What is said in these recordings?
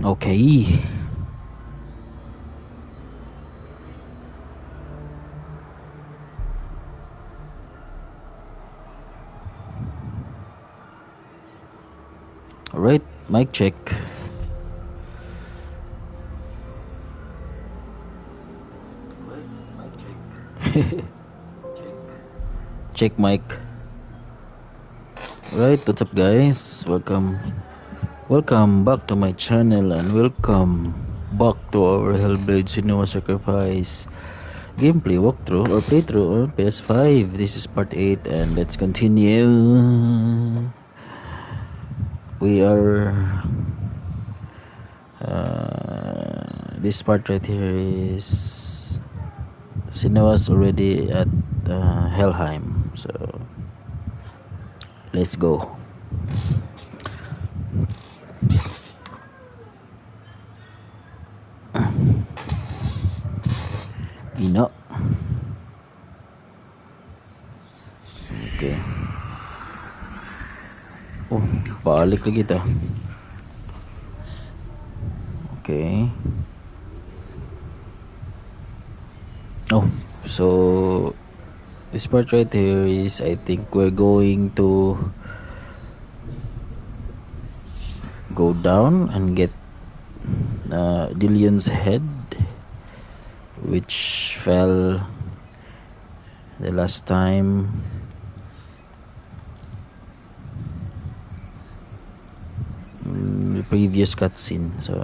Okay. Alright, mic check. Check mic. Right, what's up guys? Welcome back to my channel and welcome back to our Hellblade SENUA'S SACRIFICE gameplay walkthrough or playthrough on PS5. This is part 8 and let's continue. We are this part right here is SENUA'S already at Helheim, so let's go. Ino. Okay. Oh, balik lagi kita. Okay. Oh, so this part right here is, I think we're going to go down and get Dillion's head, which fell the last time. The previous cutscene. So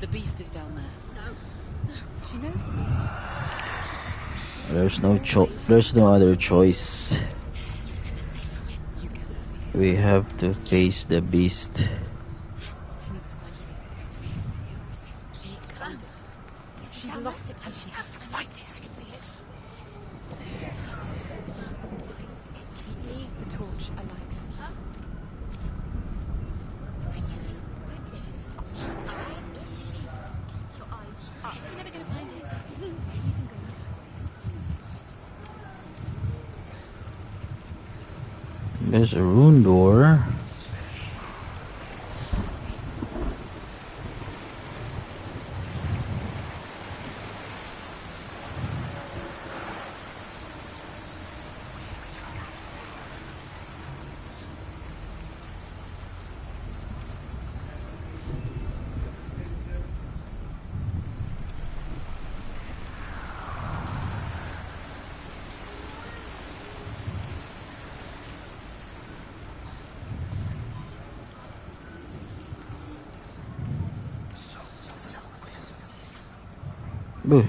the beast is down there. No, she knows the beast is there's no other choice. We have to face the beast. She lost it and she has to fight it. Keep the torch alight. Can you see? What eye is she? Keep your eyes up. You're never going to find it. There's a Rune Door. Boo.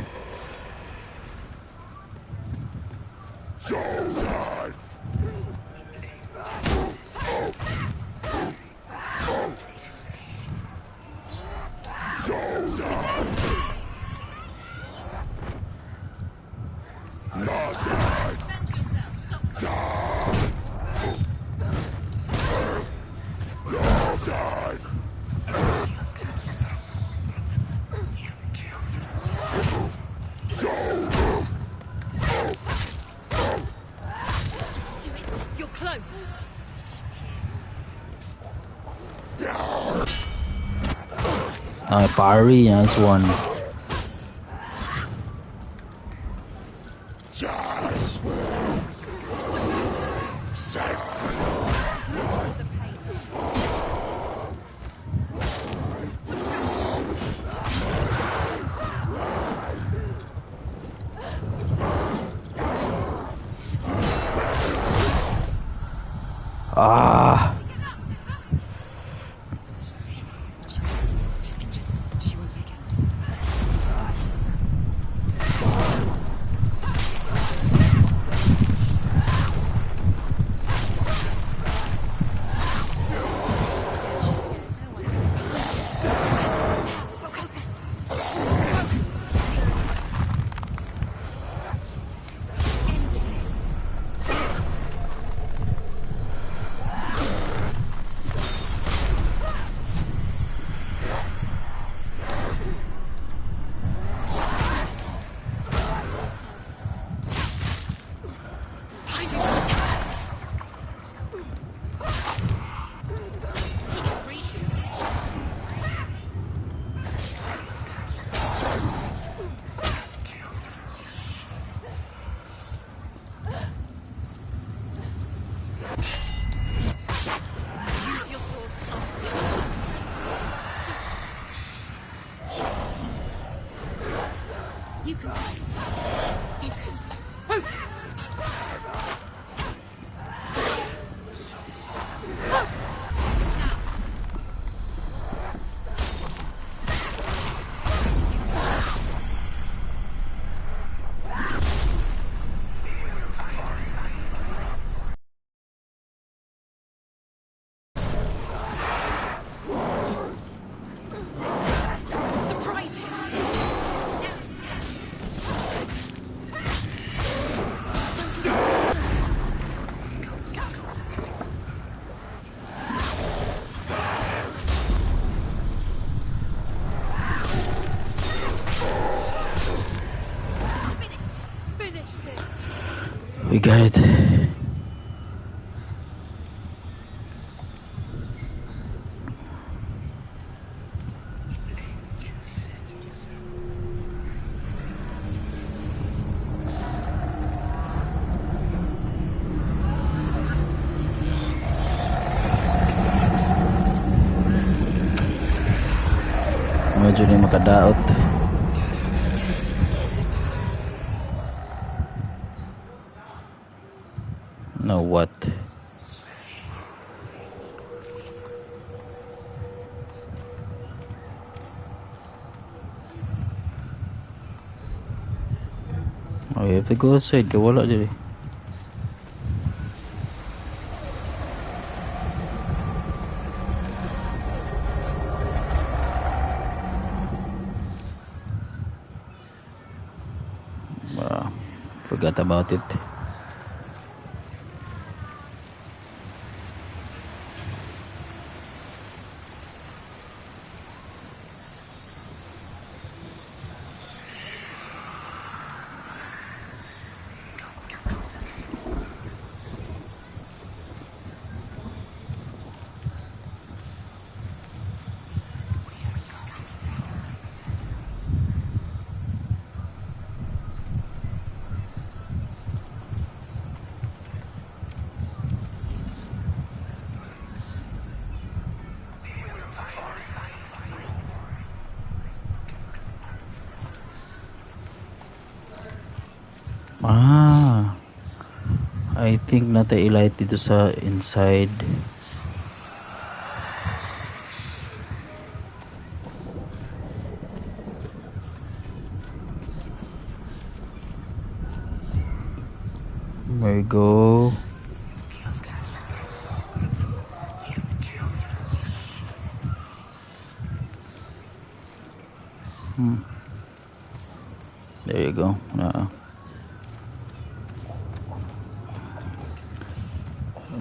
Parry, that's one. Ah. She's injured. She won't make it. You can do this. Focus. Focus. We got it. Medyo na makadaot. Now what? Oh, you have to go outside. Wala dyan. Forgot about it. I think nata-relight dito sa inside. There we go. There you go.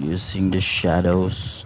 Using the shadows.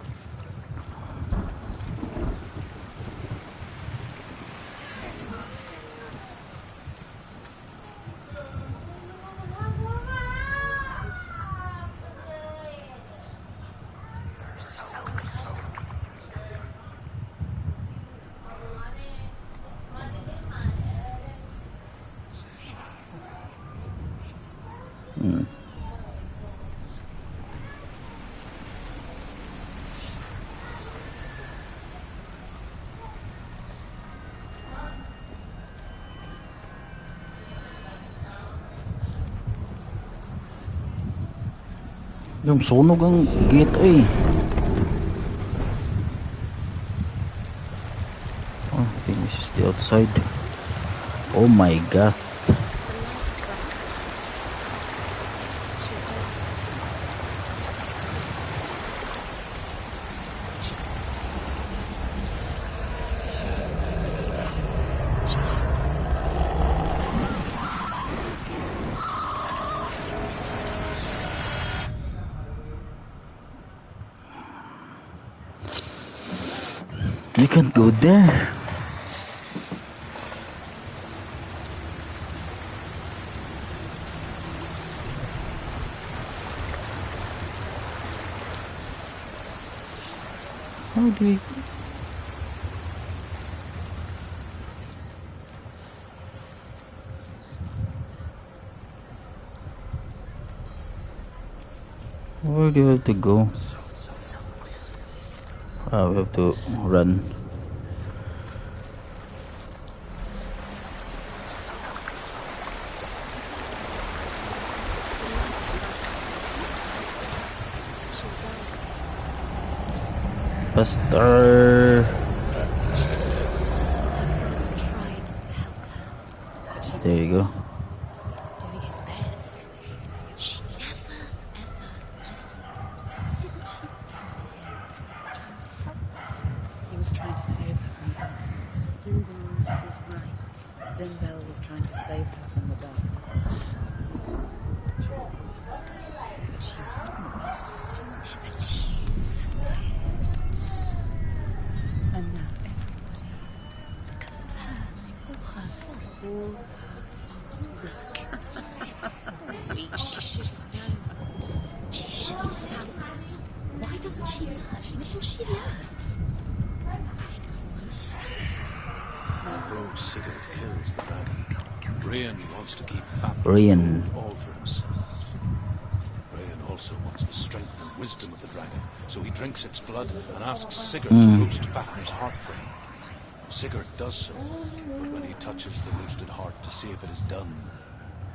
Yung sunog ang gate eh. Oh, I think this is the outside. Oh my gosh. You can't go there. How do we... Where do you have to go? We have to run. faster. Tried to help her. There you go. He was doing his best. She never, ever listens. Didn't she listen to him? Trying to help her. He was trying to save her from the darkness. Zinbel was right. Zinbel was trying to save her from the darkness. But she wouldn't listen. Never choose. And now everybody is dead. Because of her. It's all her fault. All her fault. Weak. She should have known. She should have. Why doesn't she learn? Will she learns? She doesn't understand. Although Sigurd kills the dragon, Rune wants to keep Rune. all for himself. Rune also wants the strength and wisdom of the dragon, so he drinks its blood and asks Sigurd to roast Fafnir's heart for him. Sigurd does so, but when he touches the roasted heart to see if it is done,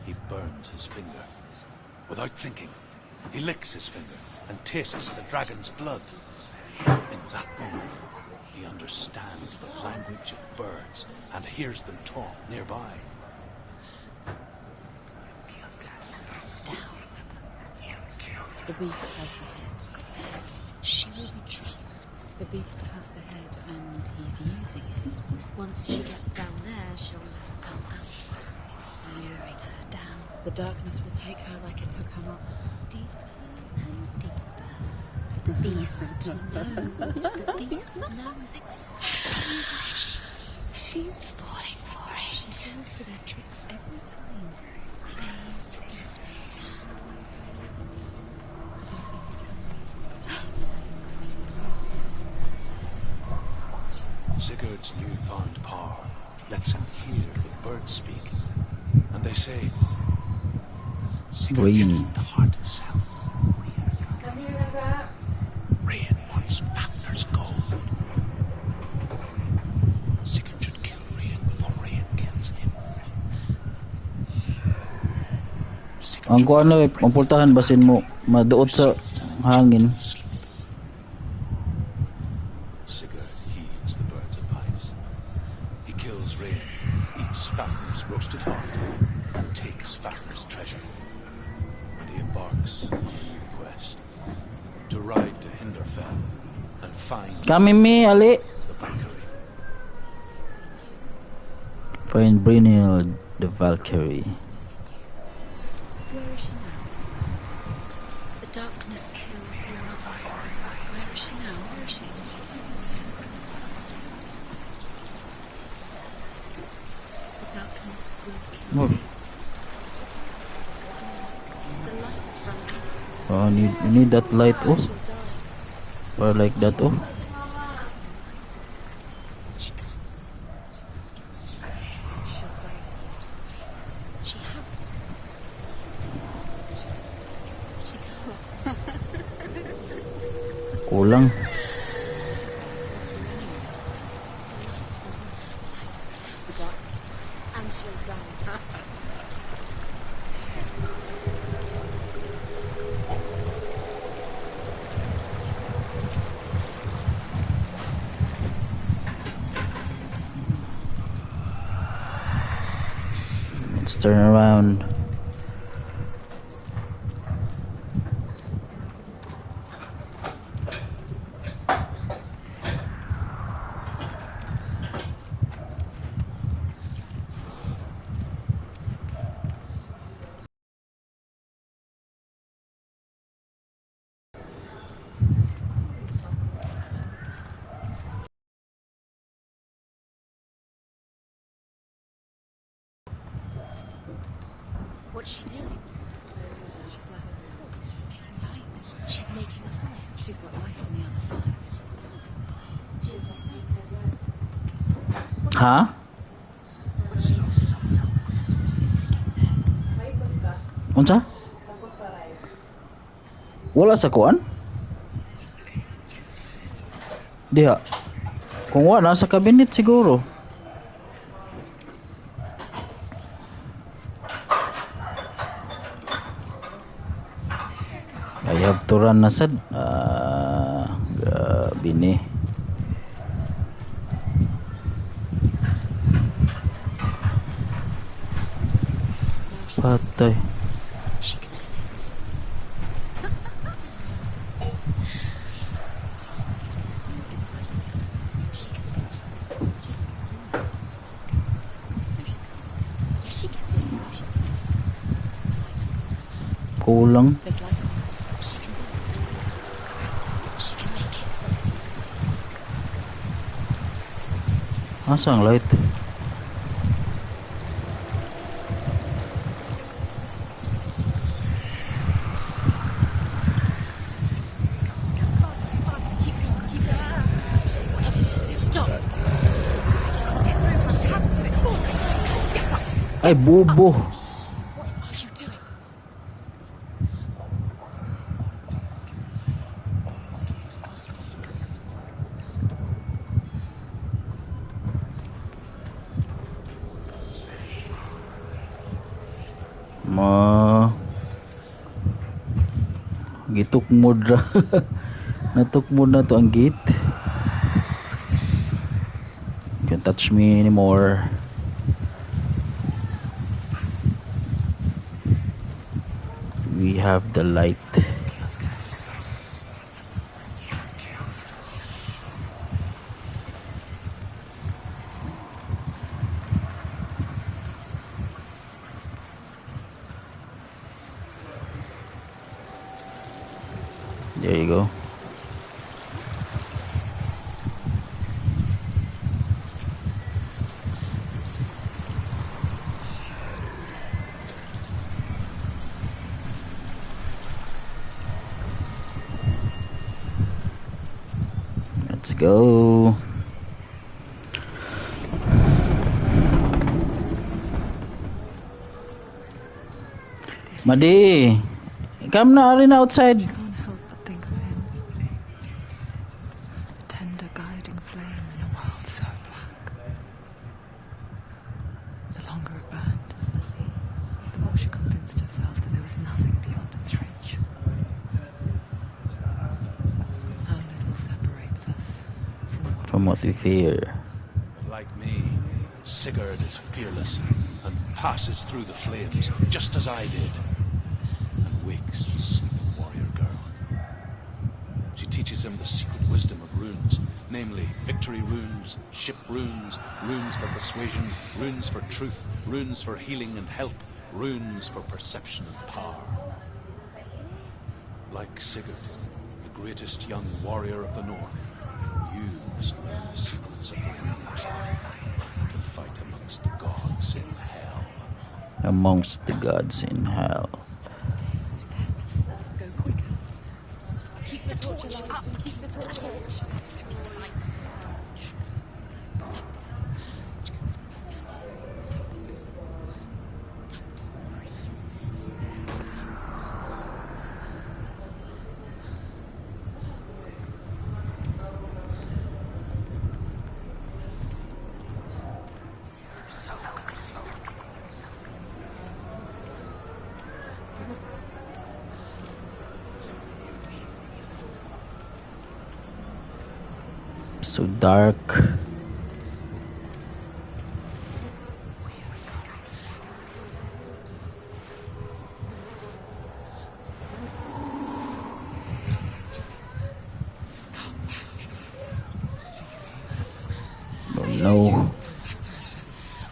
he burns his finger. Without thinking, he licks his finger and tastes the dragon's blood. In that moment, he understands the language of birds and hears them talk nearby. The beast has the head. She will be trapped. The beast has the head and he's using it. Once she gets down there, she'll never come out. It's luring her down. The darkness will take her like it took her mother. Deeper and deeper. The beast knows. The beast knows exactly where she is. She's falling for it. She falls for their tricks every time. Plays into his hands. The darkness is coming. Sigurd's newfound power lets him hear the birds speak, and they say, Sigurd should Rune. eat the heart himself. Rune wants Fafnir's gold. Sigurd should kill Rune before Rune kills him. Sigurd Ang should kuan na bring pultahan basin mo maduot sa hangin. Sigurd heeds the bird's advice. He kills Rune, eats Fafnir's roasted heart, and takes Fafnir's treasure. And he embarks on a new quest to ride to Hinderfell and find Kami mi ali. the Valkyrie. Find Brynhild the Valkyrie. Where is she now? The darkness killed your mother. Where is she now? Where is she? The darkness will kill Oh, you. The lights run out. oh you need that light oh. She'll die. Or like that oh. She can't. She'll die. She has to. She can't. Kulang. The darkness is, and she'll die. Let's turn around. What's she doing? She's lighting it. She's making light. She's making a fire. She's got light on the other side. She'll be safe. Ha? What's she Unsa? Wala sa kuan? Diha. Kung wala sa cabinet siguro. I have to run na sad. Grabe ni. Patay. She can do it. It's lighting outside. She can do it. She can do it. Kulang. There's light on us. She can do it. She can make it. Asa ang light? Stop. Ay, bobo. What are you doing? Gitukmod ra. Natukmod na to ang gate. Can't touch me anymore. We have the light. There you go. Let's go. Madi, come na rin outside. Can't help but think of him. The tender guiding flame in a world so black. The longer it burned, the more she convinced herself that there was nothing beyond its reach. How little separates us From what we fear. Like me, Sigurd is fearless and passes through the flames, just as I did, and wakes the sleeping warrior girl. She teaches him the secret wisdom of runes, namely victory runes, ship runes, runes for persuasion, runes for truth, runes for healing and help, runes for perception and power. Like Sigurd, the greatest young warrior of the north, you must learn the secrets of the runes to fight amongst the gods in hell. Amongst the gods in hell. go quicker. Keep the torch up. Keep the torch. Light. Don't. So dark. Oh no.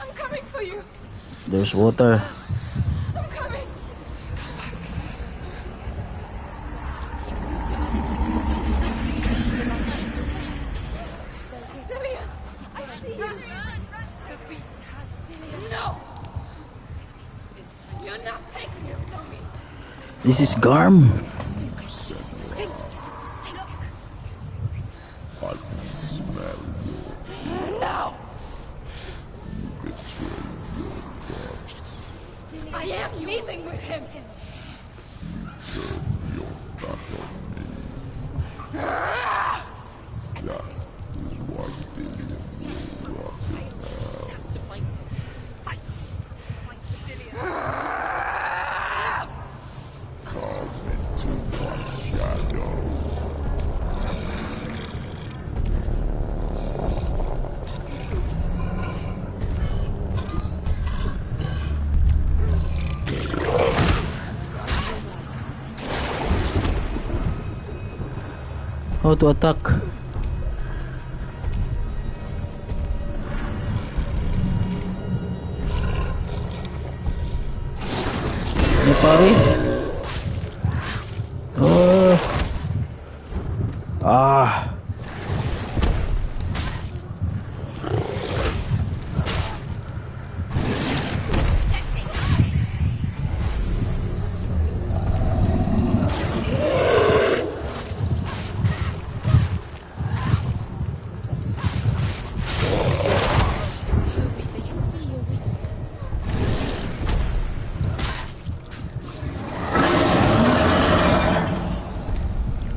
I'm coming for you. There's water. I'm coming. Dillion, I see you. The beast has Dillion. No. You're not taking him from me. This is Garm. No. I am leaving with him. How to attack? Ini pari. Oh. Ah.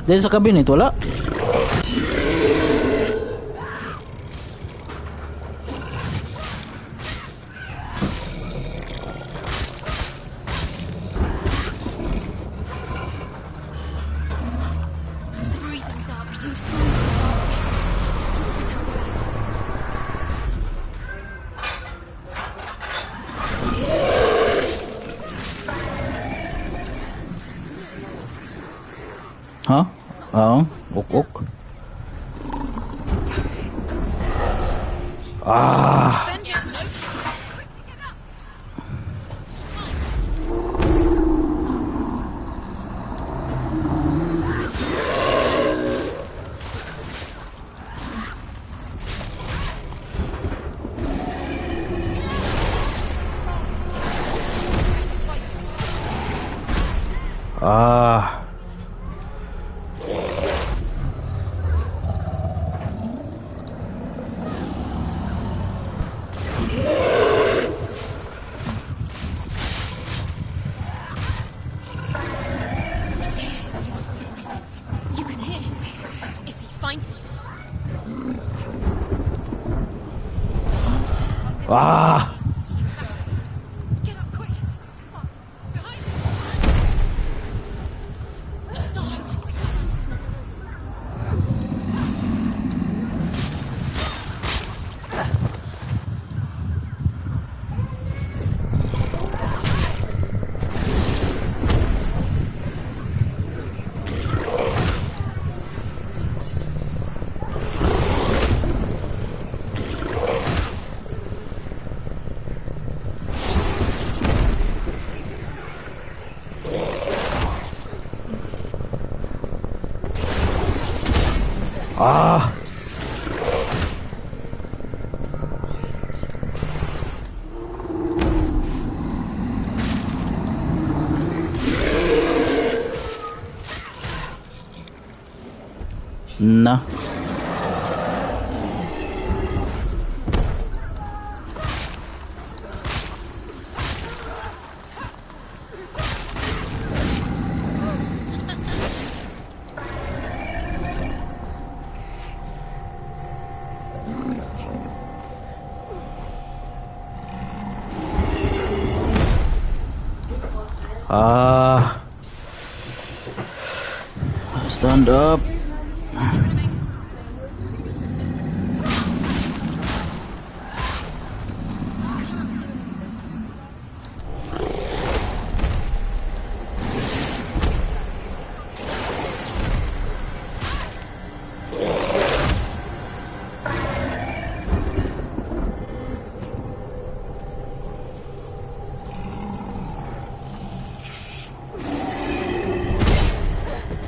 Dari sa cabinet wala. Breathing dark. Huh? Ok. Ah. Ah. You can hear him. Is he? Find him. Ah. Get up quick. Behind him. It's not over. Ah. Nah. Ah. Stand up.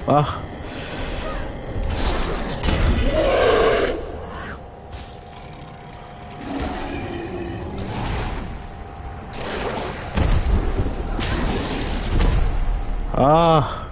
Ah. Ah.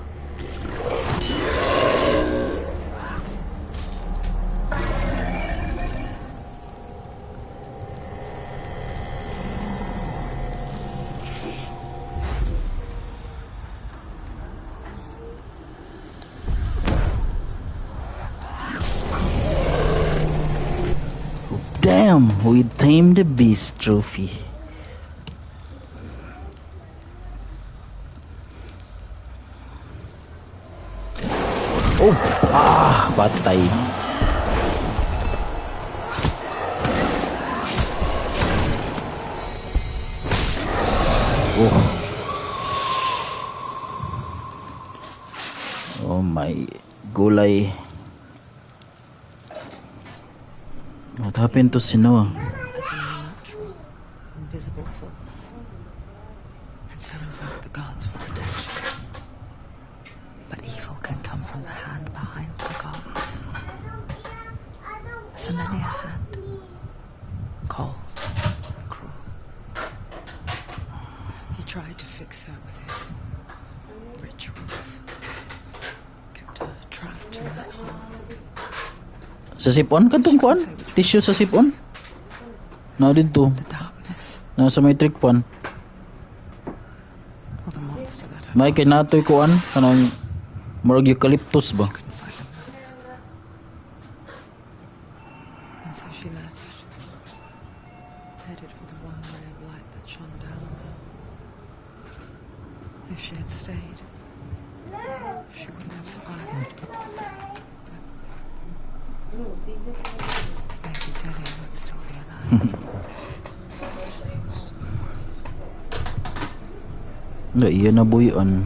Damn, we tamed the beast trophy. Oh, ah, patay. Oh. Oh my gulay. happened to Senua? As an unnatural, invisible force, and so invoke the gods for protection. But evil can come from the hand behind the gods. A familiar hand, cold, cruel. He tried to fix her with his rituals, kept her trapped in that hole. Sa sipon kadtong kuan? Tissue sa sipon? Na dito. The darkness, Na sa may trick pan. or the monster that May kay natoy kuan kanang murag eucalyptus ba? couldn't find a move. And so she left, headed for the one ray of light that shone down on her. If she had stayed, she wouldn't have survived. Maybe Dillion would still be alive. Na iya na buyon.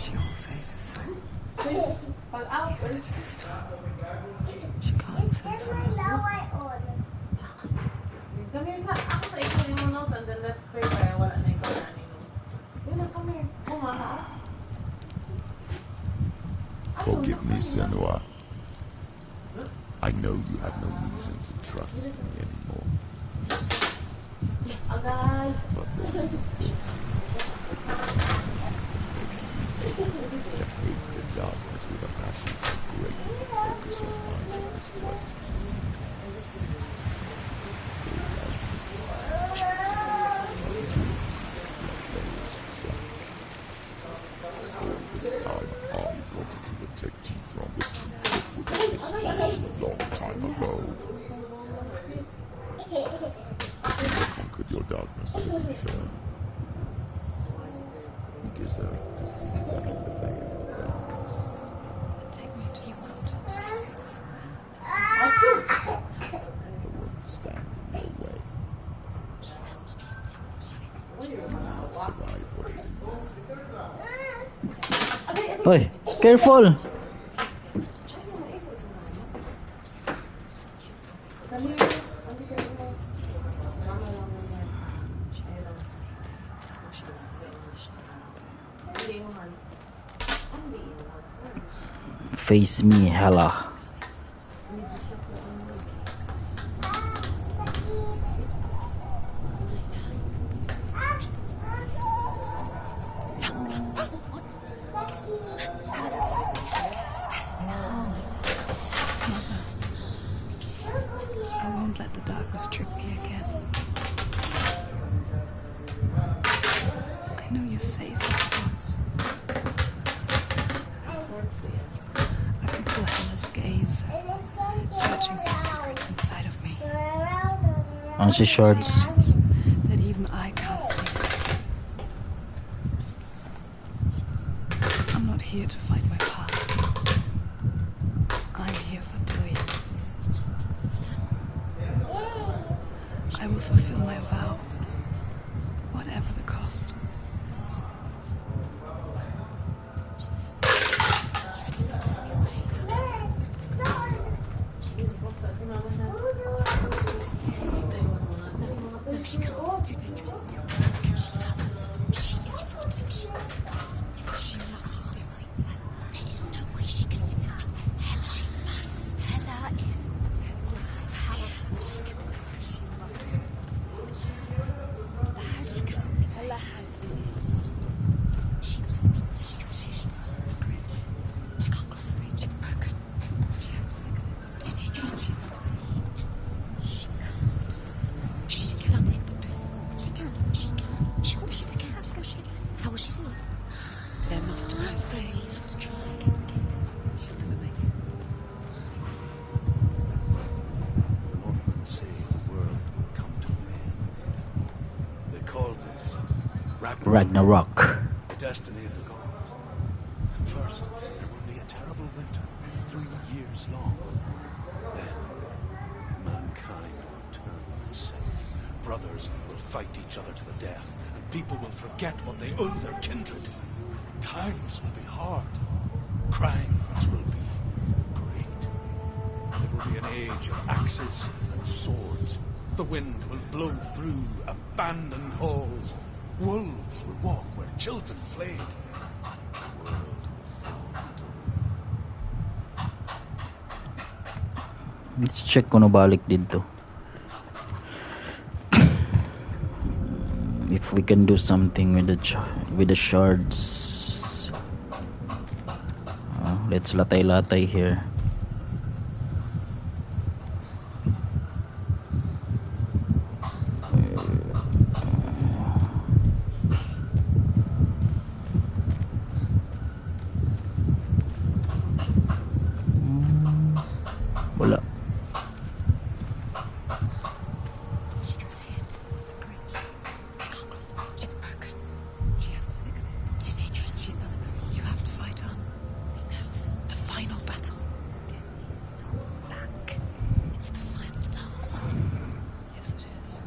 She will save his soul. Even if this time she can't save her own. Come here, ako sa ikaw yung notes and then let's pray para wala na ikaw na ninyo. Yun, come here. Forgive me, Senua. I know you have no reason to trust me anymore. Yes, agad. But there is to hate the darkness with a passion so great and focus your mind on this quest. All this time I've wanted to protect you from the truth that would have disappeared a long time ago. You conquered your darkness and in return. You deserve to see behind the veil of darkness. Take me to the monster to trust him. The won't stand in your way. She has to trust him. You will not survive what is in there. Hoy, careful. Face me, hella. I won't let the darkness trick me again. I know you're safe in thoughts. I can feel Hella's gaze, searching for secrets inside of me. On si shards. Secrets that even I can't see. I'm not here to fight my past. I'm here for Dillion. I will fulfill my vow, whatever the cost. No, she can't. It's too dangerous. She has the soul. She is rotting. She must defeat them. There is no way she can defeat Hella. She must. Hella is powerful. She must. She can only. Hella has Dillions. She must speak to her. She can see it. The bridge. She can't cross the bridge. It's broken. She has to fix it. It's too dangerous. She's done it before. She can't. She's done it before. She can. She can. She'll do it again. How will she do it? There must be a So way. we have to try. She'll never make it. The Northmen say the world will come to an end. They call this Ragnarok. the destiny of the gods. First, there will be a terrible winter, 3 years long. Then, mankind will turn on itself. Brothers will fight each other to the death, and people will forget what they owe their kindred. Times will be hard. Crimes will be great. It will be an age of axes and swords. The wind will blow through abandoned halls. Wolves will walk where children played. The world will fall into Let's check kung nabalik dito. If we can do something with the shards. Let's latay-latay here. Wala. She can see it. The bridge. She can't cross the bridge. It's broken. She has to fix it. It's too dangerous. She's done it before. You have to fight on. We know. The final battle. Get these souls back. It's the final task. Yes, it is.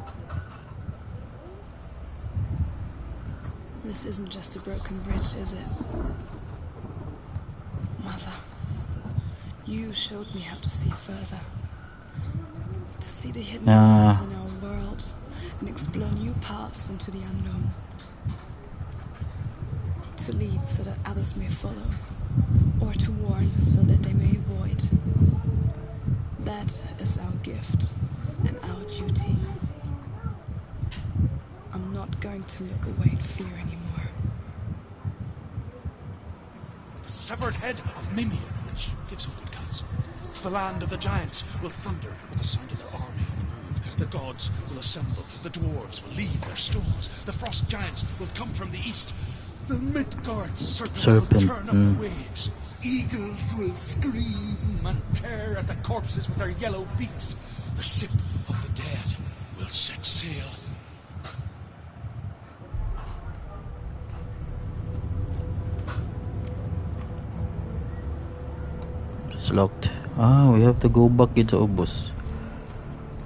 This isn't just a broken bridge, is it? Mother, you showed me how to see further. To see the hidden wonders in our world and explore new paths into the unknown. To lead so that others may follow, or to warn so that they may avoid. That is our gift and our duty. I'm not going to look away in fear anymore. the severed head of Mimir, which gives him good counsel. The land of the giants will thunder with the sound of their army on the move. The gods will assemble. The dwarves will leave their stones. The frost giants will come from the east. The Midgard serpents will turn up the waves. Eagles will scream and tear at the corpses with their yellow beaks. The ship of the dead will set sail. It's locked. We have to go back into Ubos.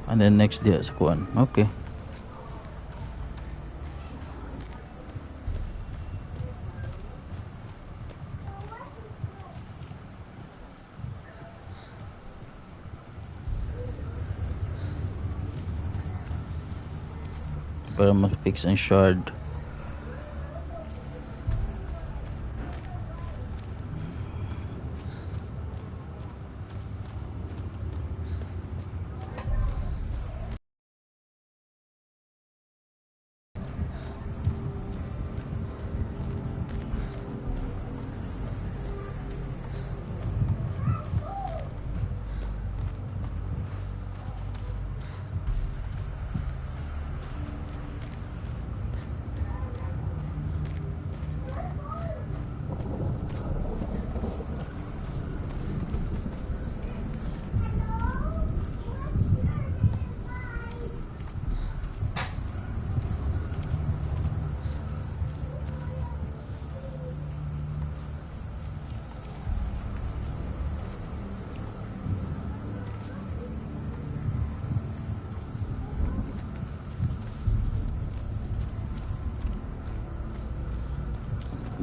And then next day sa kuan. Okay. Para ma-fix ang shard.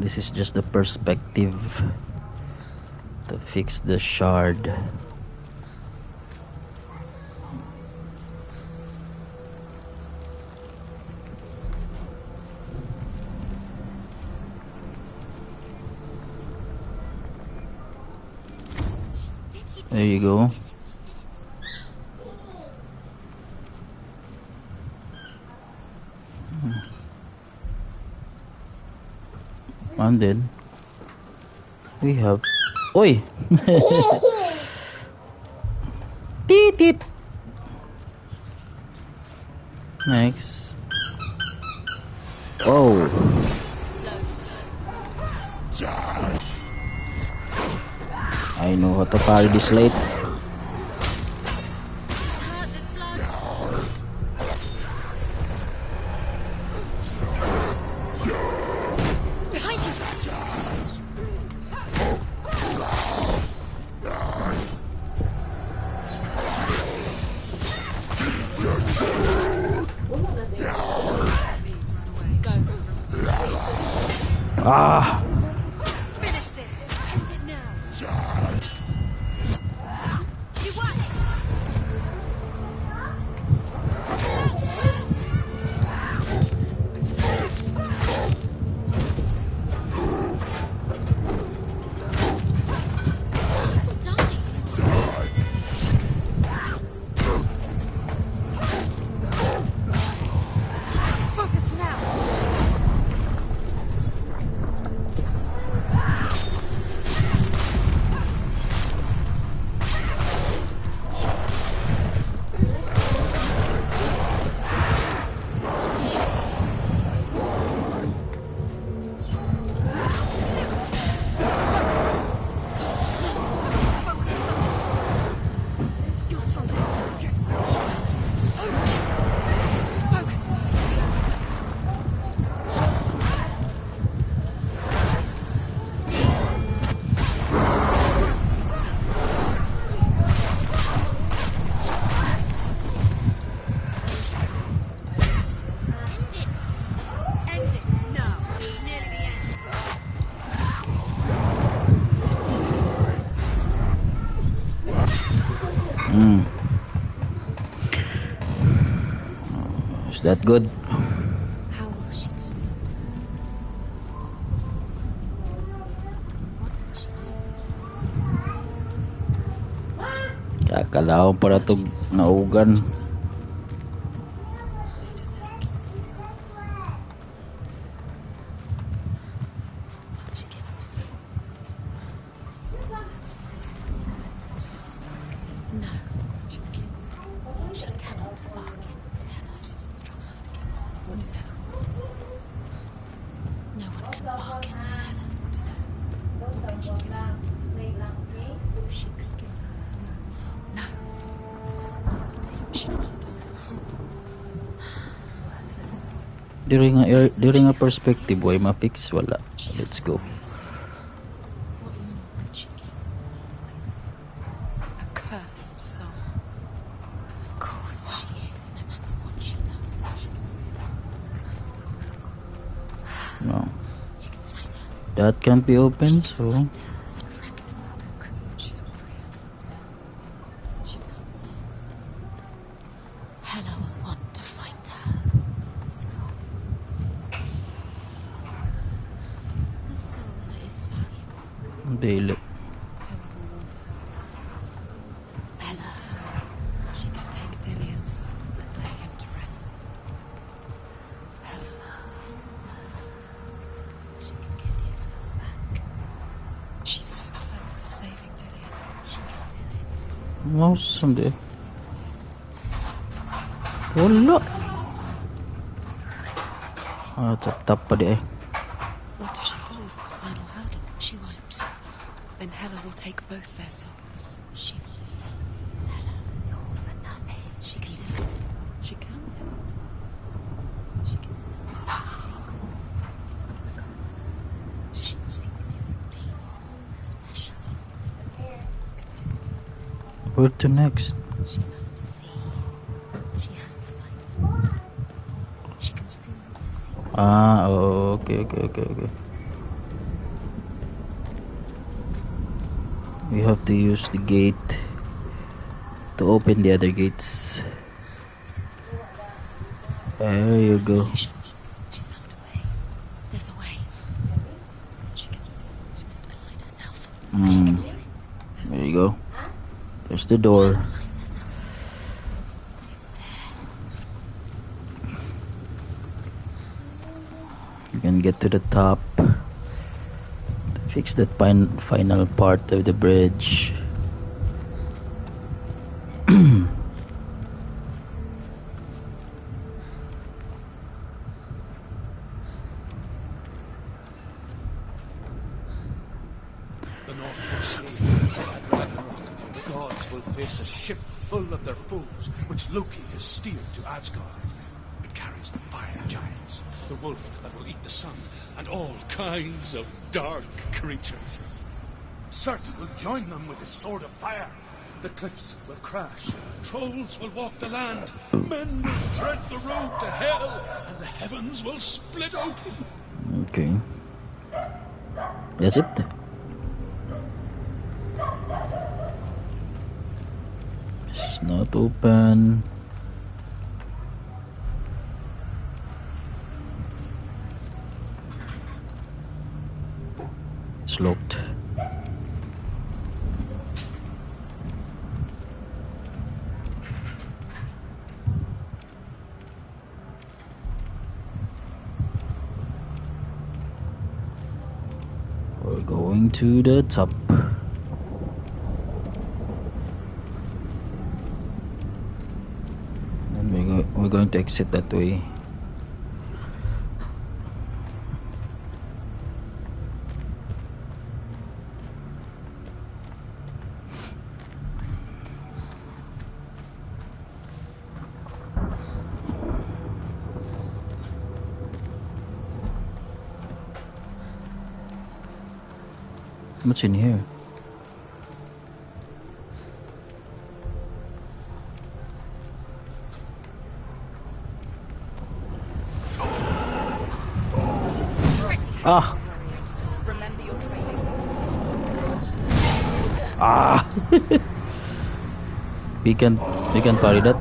This is just the perspective to fix the shard. There you go. And then we have oi teet teet. Next. Oh, I know how to parry this late. Finish this. End it now. You won. Is that good? How will she do it? What will she do? Kakalaon para to naugan. During a perspective, why ma-fix? Wala. Let's go. A cursed soul. Of course she is, no matter what she does. No. That can't be opened, so... She's a warrior. She's come. Hela will want to find her. Her soul is valuable. Daily. Hela, She can take Dillion's soul and lay him to rest. she can get his soul back. She's so close to saving Dillion. She can do it. Mouse someday. Wala. Tap pa di eh. What if she falls at the final hurdle? She won't. Then Hela will take both their souls. She will defeat Hela. It's all for nothing. She can do it. She can do it. She can still see the secrets of the gods. She is so special. Where to next? She must see. She has the sight. She can see the secrets. Oh, okay. We have to use the gate to open the other gates. There you go. She's found a way. There's a way. She can see. She must align herself. She can do it. There you go. There's the door. Aligns herself. You can get to the top. Fix that final part of the bridge. The North will say at Ragnarok, the gods will face a ship full of their foes, which Loki has steered to Asgard. It carries the fire giants, the wolf that will eat the sun, and all kinds of dark creatures. Surtur will join them with his sword of fire. The cliffs will crash, trolls will walk the land, men will tread the road to hell, and the heavens will split open. Okay. That's it. This is not open. It's locked. We're going to the top. And we're going to exit that way. What's in here? Ah! Remember your training. Ah! we can parry that.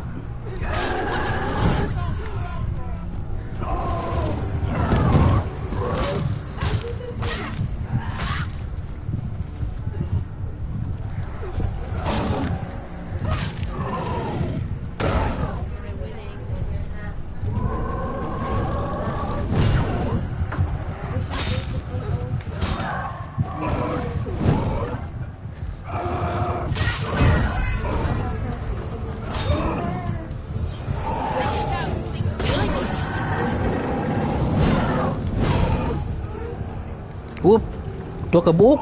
Whoop! Ito ka buok.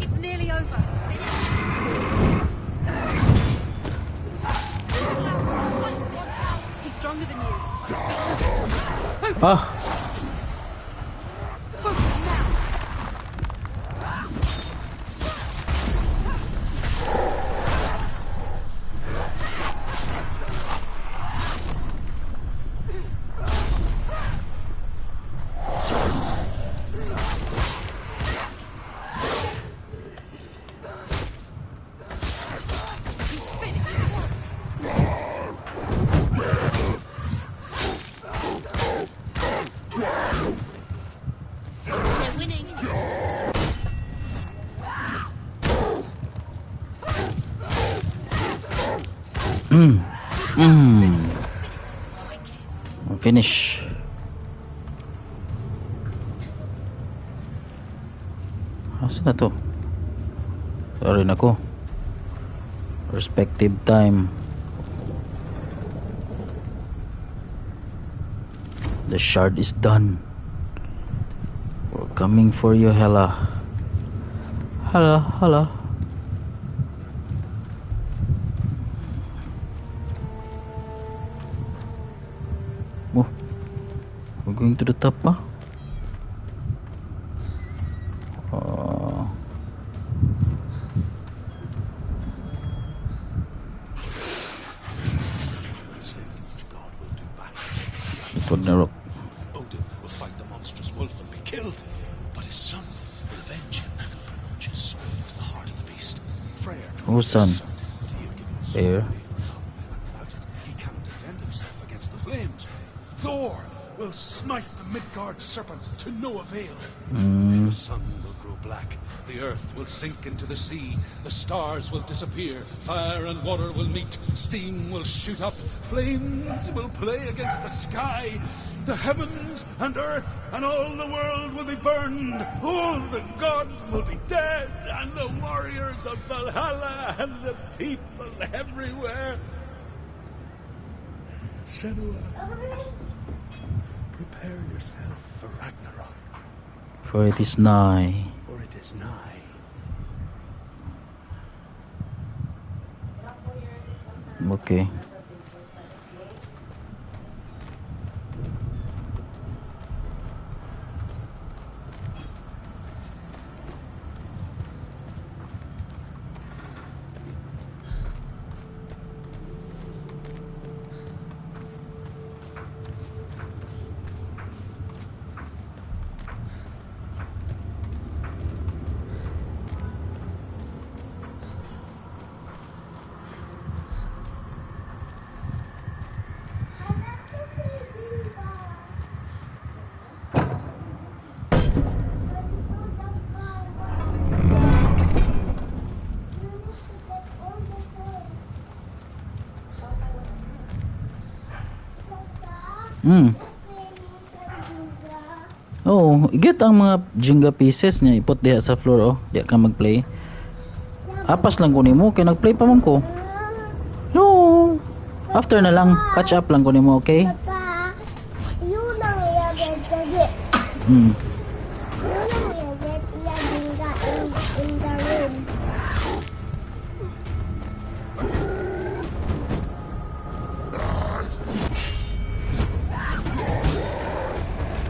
It's nearly over. He's stronger than you. Ah! They're winning. Finish. Asa na to? Sorry na ko. Perspective time. The shard is done. We're coming for you, Hela. Hela. Oh, we're going to the top, huh? Which god will do battle? It would never. Odin will fight the monstrous wolf and be killed, but his son will avenge him and plunge his sword into the heart of the beast. Freyr Whose son? but he had given his Freyr. sword away. Without it, he cannot defend himself against the flames. Thor will smite the Midgard serpent to no avail. The sun will grow black, the earth will sink into the sea, the stars will disappear, fire and water will meet, steam will shoot up, flames will play against the sky, the heavens and earth and all the world will be burned, all the gods will be dead, and the warriors of Valhalla and the people everywhere. Senua, prepare yourself for Ragnarok, For it is nigh. for it is nigh. Okay. Oh, get ang mga Jenga pieces niya ipot diha sa floor oh. Diya ka magplay. Apas lang ko nimo kay nagplay pa man ko. No. After na lang, catch up lang ko nimo, okay? Papa, yun ang i-get kage. Hmm. Yun ang i-get iya in the room.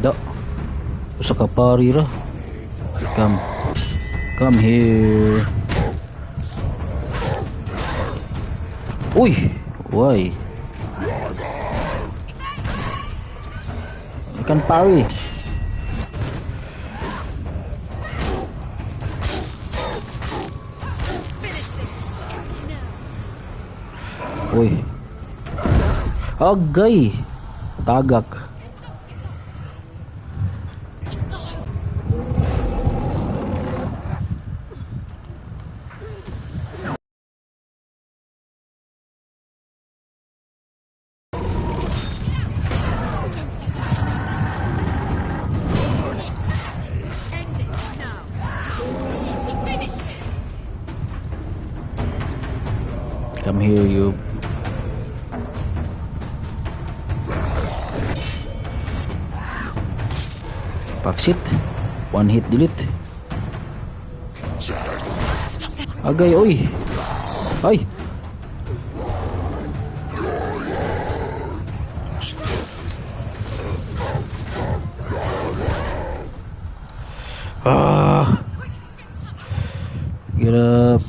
Da. Usa ka pari ra. Come here. Uy, why? You can parry. Uy. Agay. Tagak. Come here, you. Paksit. One hit delete. Agay, oy. Ay. Ah. Get up.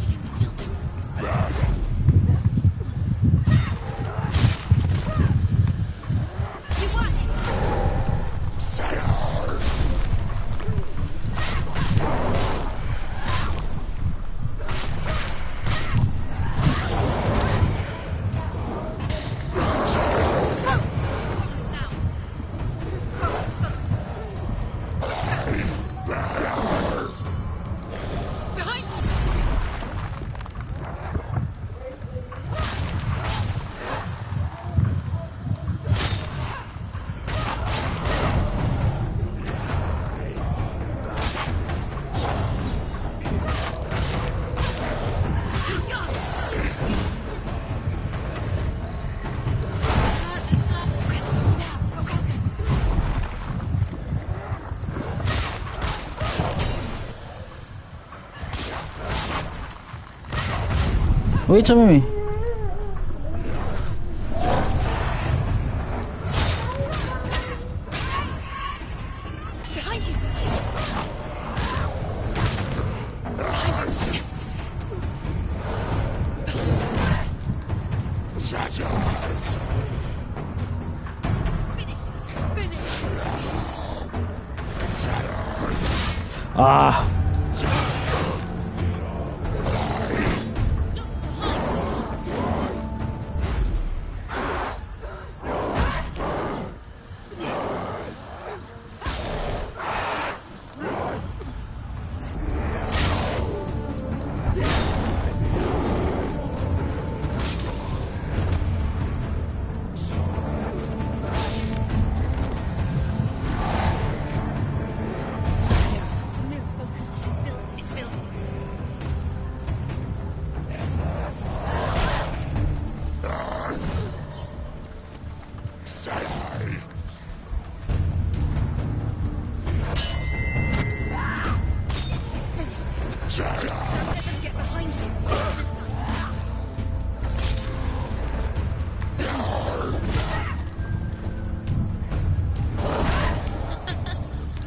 Wait a minute. Behind you. Ah.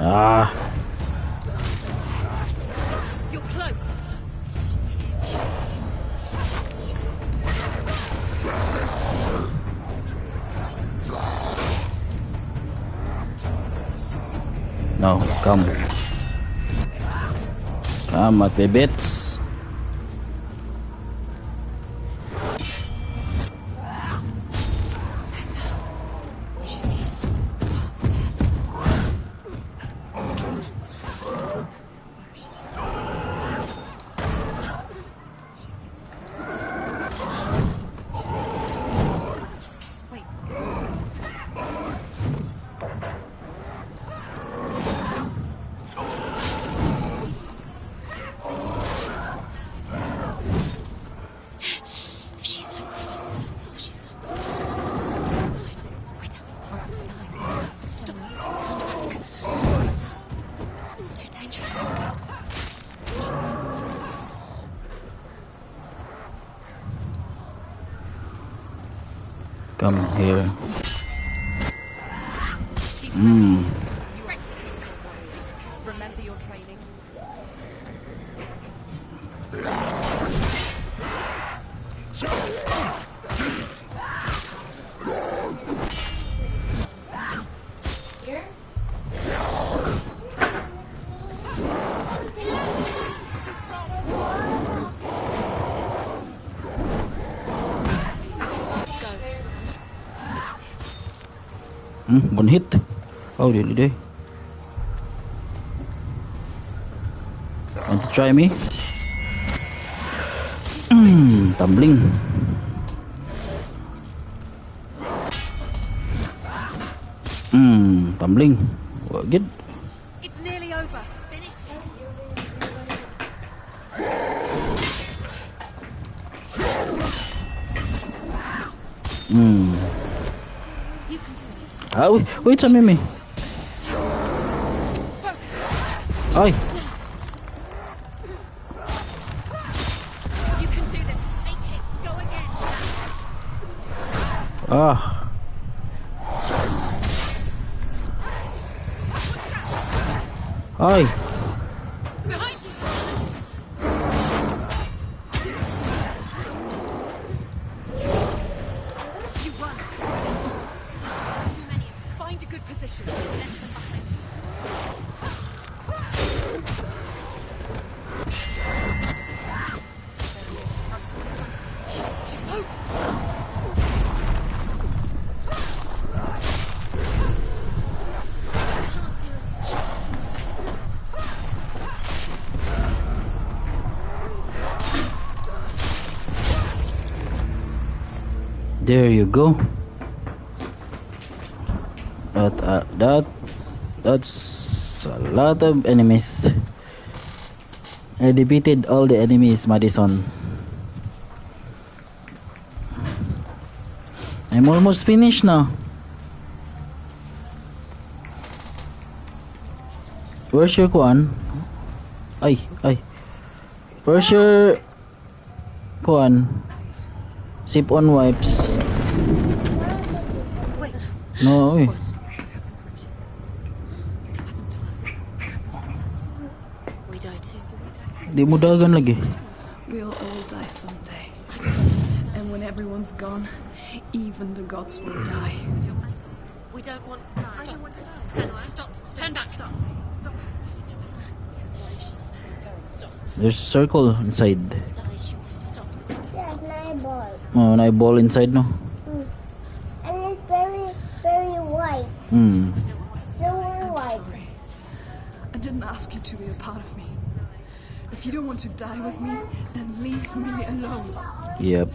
Ah. You're close. No, come. Come at the bits. Come here. Remember your training. Here? One hit. Oh, really? Day. Want to try me? Tumbling. Tumbling. Well, good. It's nearly over. Finish it. You can do this. Ah, wait a minute. Ay. You can do this. Make it. Go again. Ah. Ay. Behind you. You run. Too many of them. Find a good position. Let them behind you. There you go. That's a lot of enemies. I defeated all the enemies, Madison. I'm almost finished now. Where's your kuan? Ay. Where's your kuan? Sip on wipes. Wait. No. What happens when she dies? Happens to us. Happens to us. We die too. Di mo dagan lagi. We'll all die someday. And when everyone's gone, even the gods will die. We don't want to die. I don't want to die. Senua, stop. Turn back. Stop. Stop. There's a circle inside. Stop. That's my ball. Oh, an eyeball inside, no? And it's very, very white. Silver white. Sorry. I didn't ask you to be a part of me. If you don't want to die with me, then leave me alone. Yep.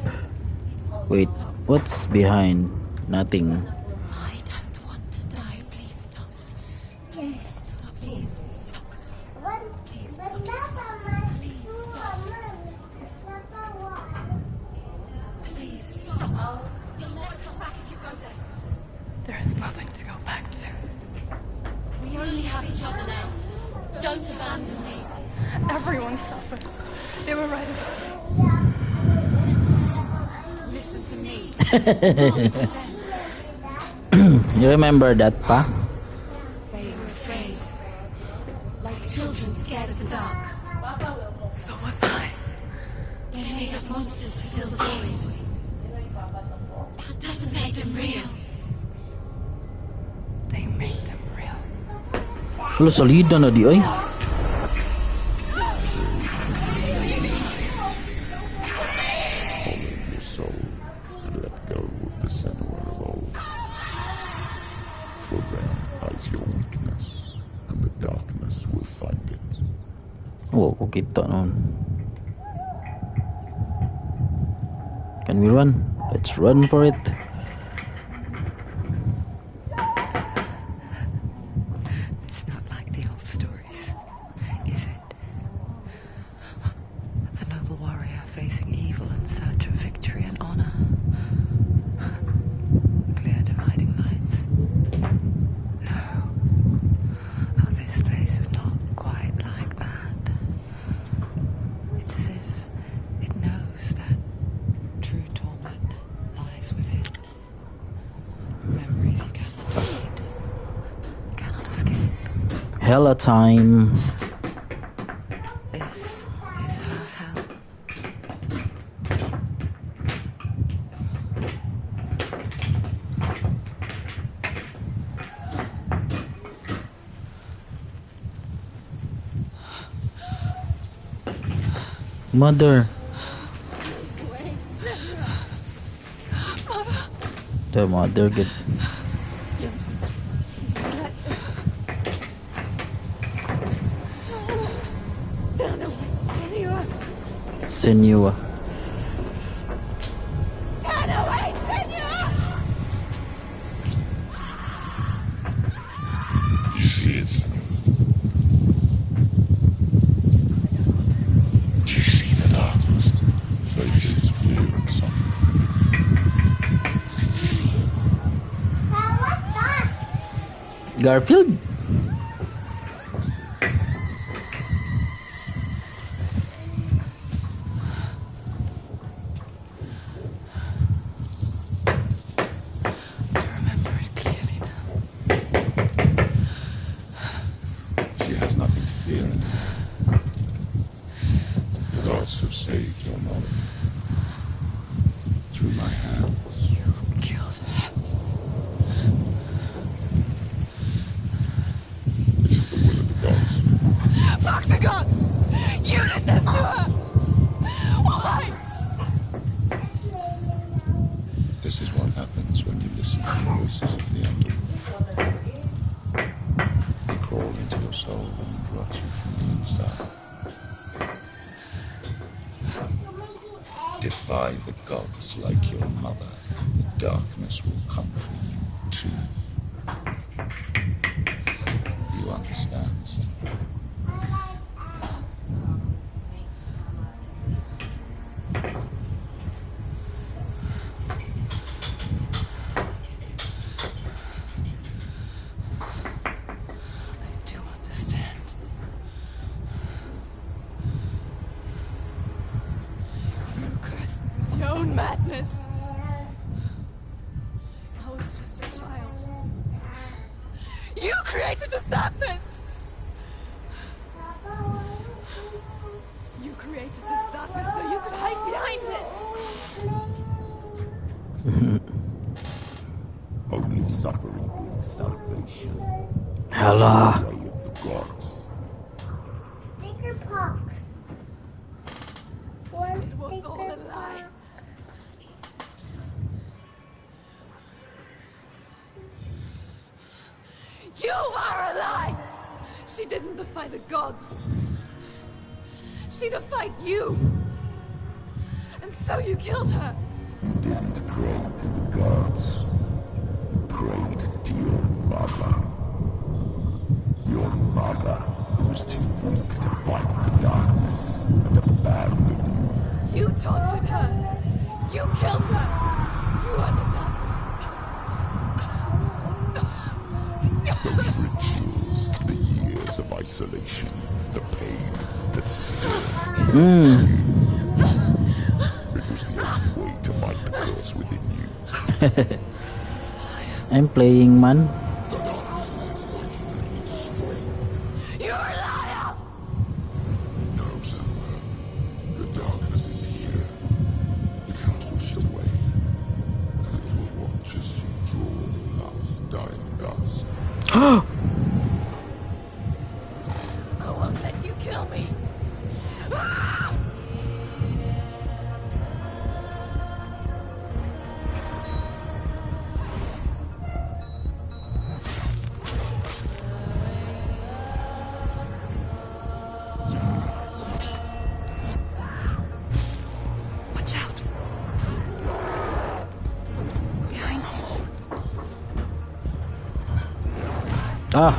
Wait, what's behind? Nothing. I don't want to die. Please stop. Please stop. Please stop. Please stop. Please stop. You'll never come back if you go there. There is nothing to go back to. We only have each other now. Don't abandon me. Everyone suffers. They were right about it. Listen to me. You remember that, pa? They were afraid. Like children scared of the dark. So was I. They made up monsters to fill the void. That doesn't make them real. They made them real. Wala salida na di ay. Follow your soul and let go of the Senua role. For then lies your weakness, and the darkness will find it. Oh, ko kita noon. Can we run? Let's run for it. It's not like the old stories, is it? The noble warrior facing evil in search of victory and honor. Clear dividing lines. No. Oh, this place is not quite like that. It's as if it knows that true torment lies within. Memories you cannot hide, cannot escape. Hella time. This is her hell. Mother. The mother get. Senua. Turn away, Senua! You see it, son? Do you see the darkness? Faces of fear and suffering. I can see it. What's that? Garfield? I remember it clearly now. She has nothing to fear anymore. The gods have saved your mother. Through my hand. You killed her. It is the will of the gods. Fuck the gods! You did this to her! Why? This is what happens when you listen to the voices of the underworld. They crawl into your soul and rot you from the inside. Defy the gods like your mother. The darkness will come for you too. You understand, son? I do understand. You cursed me with your own madness. I was just a child. You created this darkness! You created this darkness so you could hide behind it! Only suffering brings salvation. Hala. The way of the gods. Sticker pox. One It was all a sticker lie. You are a lie! She didn't defy the gods. She defied you. And so you killed her. You didn't pray to the gods. You prayed to your mother. Your mother, who was too weak to fight the darkness and abandoned you. You tortured her. You killed her. You are the darkness. Those rituals, the years of isolation, the pain that still haunts you. It was the only way to fight the curse within you. I'm playing, man. The darkness is inside you and it will destroy you. You're a liar! No, Senua. The darkness is here. You can't push it away. And it will watch as you draw your last dying gasp. I won't let you kill me. Ah! Watch out. Behind you. Ah.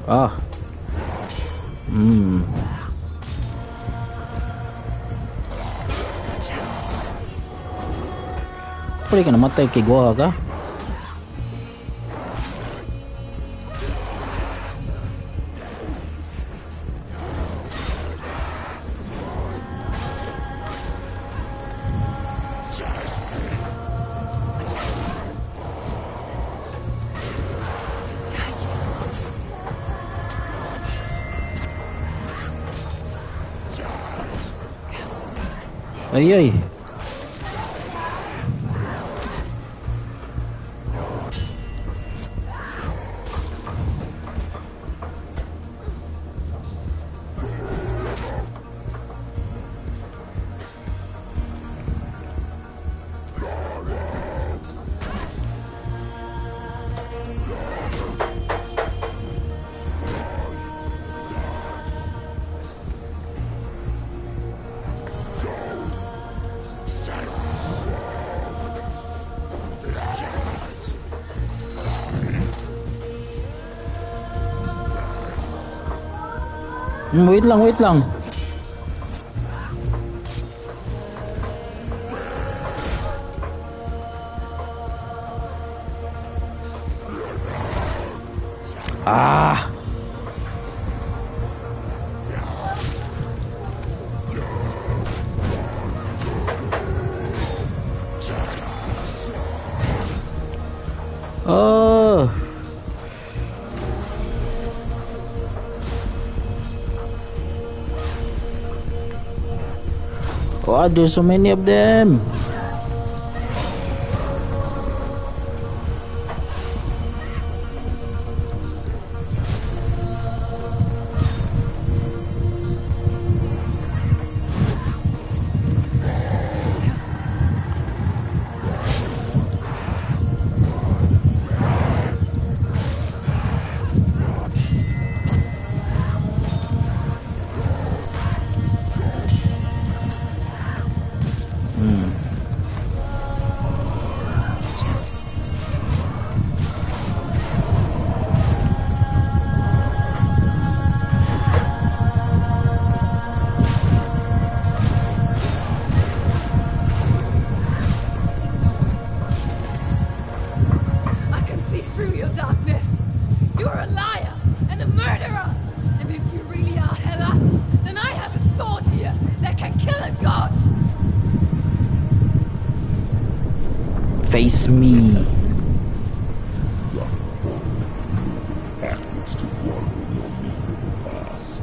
Ah. Pwede ka namatay kay Gwa ka? Ay ay. Wait lang, wait lang. Ah! Oh! Wow, there's so many of them. I can see through your darkness. You're a liar and a murderer. And if you really are Hela, then I have a sword here that can kill a god. Face me. Backwards to one with your meager past.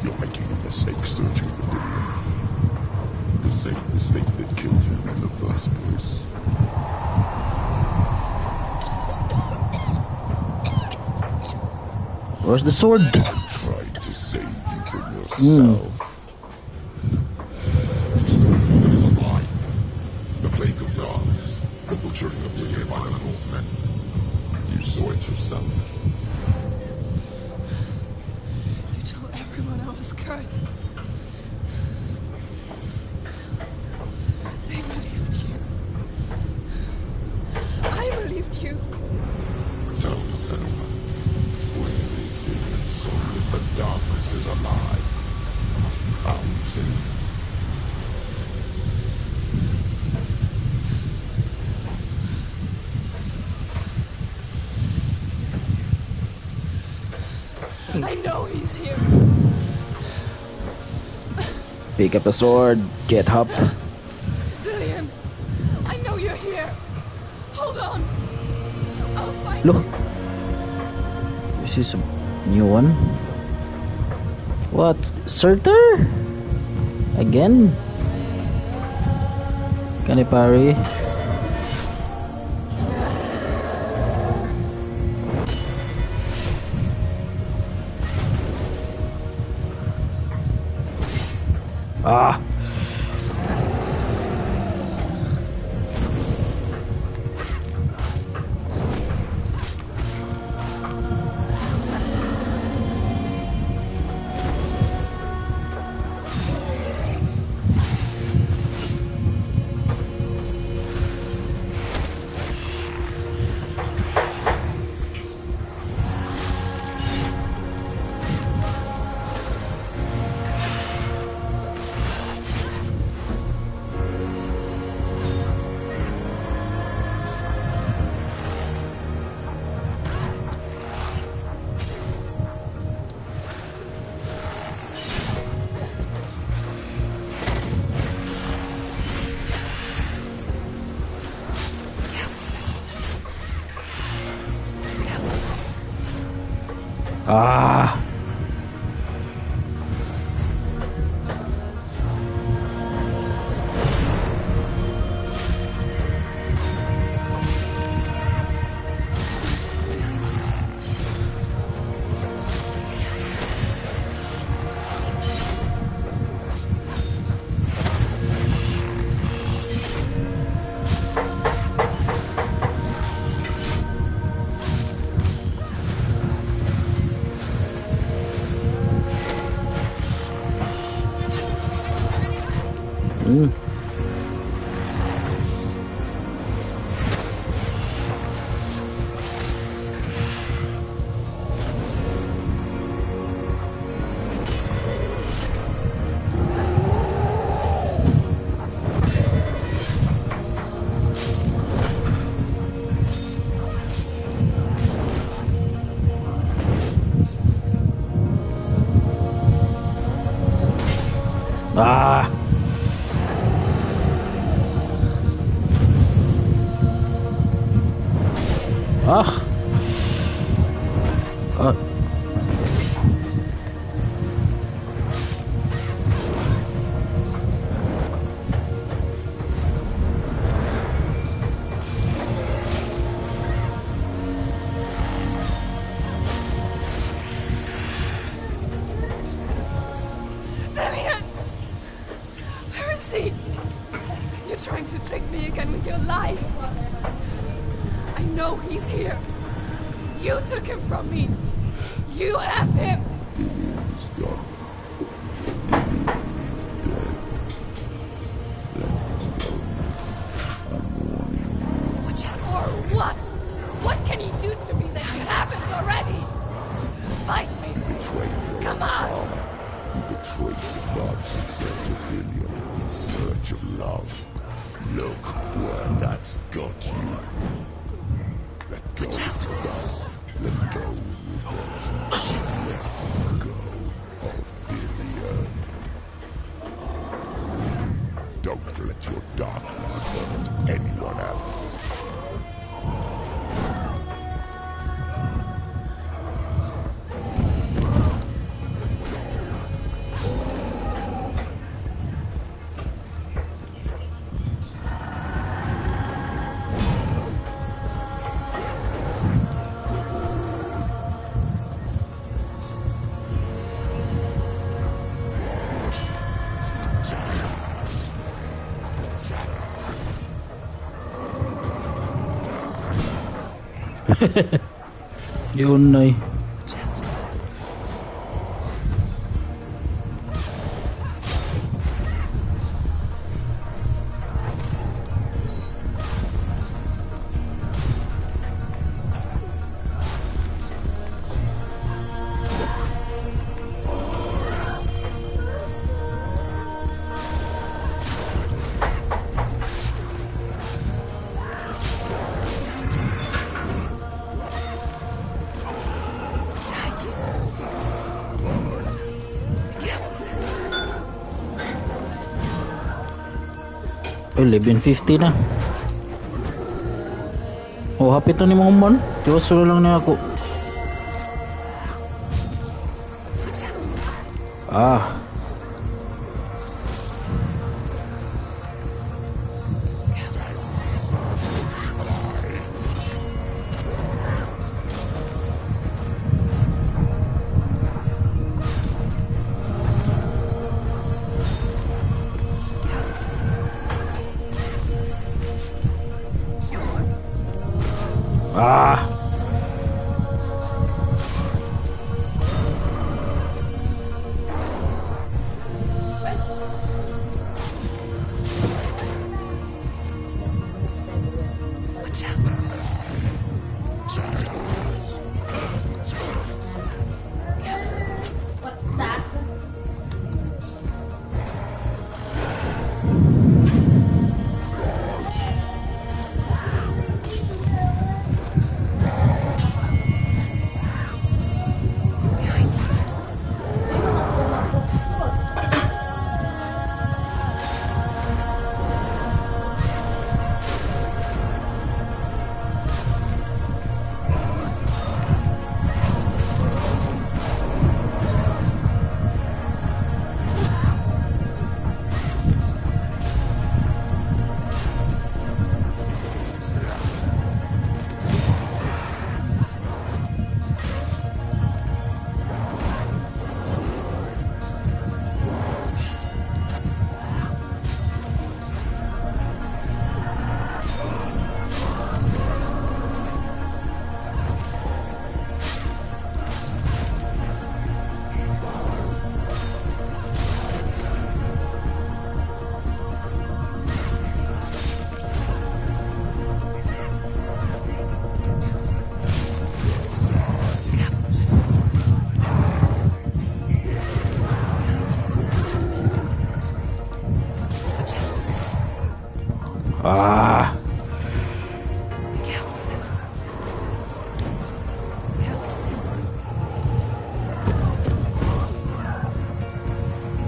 You're making a mistake searching for Dillion. The same mistake that killed him in the first place. Where's the sword? I tried to save you from yourself. The sword that is a lie. The plague of dogs. The butchering of the nearby animalsmen. You saw it yourself. You told everyone I was cursed. They believed you. I believed you. Tell Senua, where is hidden soul if the darkness is alive? I'll save him. I know he's here. Pick up a sword. Get up. Dillion, I know you're here. Hold on. I'll find Look. you. This is a new one. What? Surtur? Again? Can I parry? Ah! Ah! Ah! Ah! Dillion! Where is he? You're trying to trick me again with your lies. I know he's here. You took him from me. You have him. Dillion's gone. Dillion's dead. Let us go. I'm warning you. Watch out. Or what? What can he do to me that you haven't already? Fight me. Come on. You betrayed the gods in search of Dillion, in search of love. Look where that's got you. Let go of love. Let go of revolt. Let go of Dillion. Don't let your darkness hurt anyone else. Yun na eh. Oh, 11:50 na. Oh, hapit na ni mga umon. Tiwaso lang na ako. Ah. Ah. Watch out. What's that? Ah. Be careful, Sidle.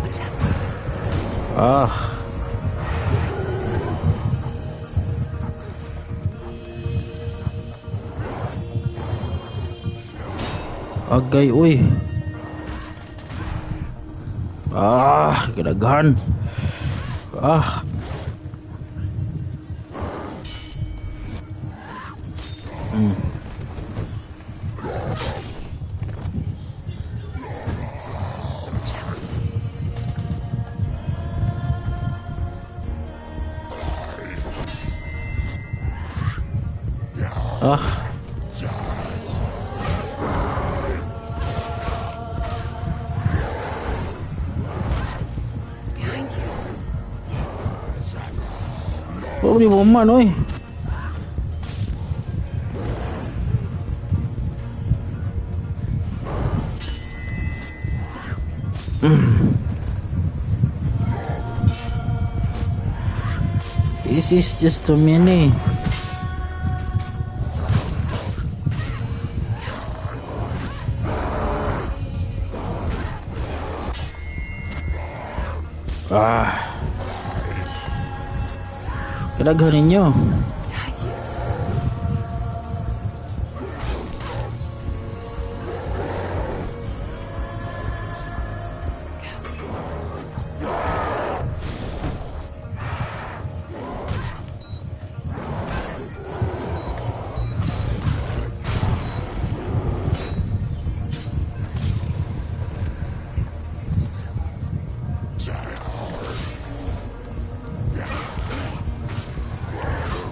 Watch out. Ah. Agay, uy. Kinagahan. Behind you. Oh, di mo man, uy. This is just too many. Kadaghan ninyo. Behind you.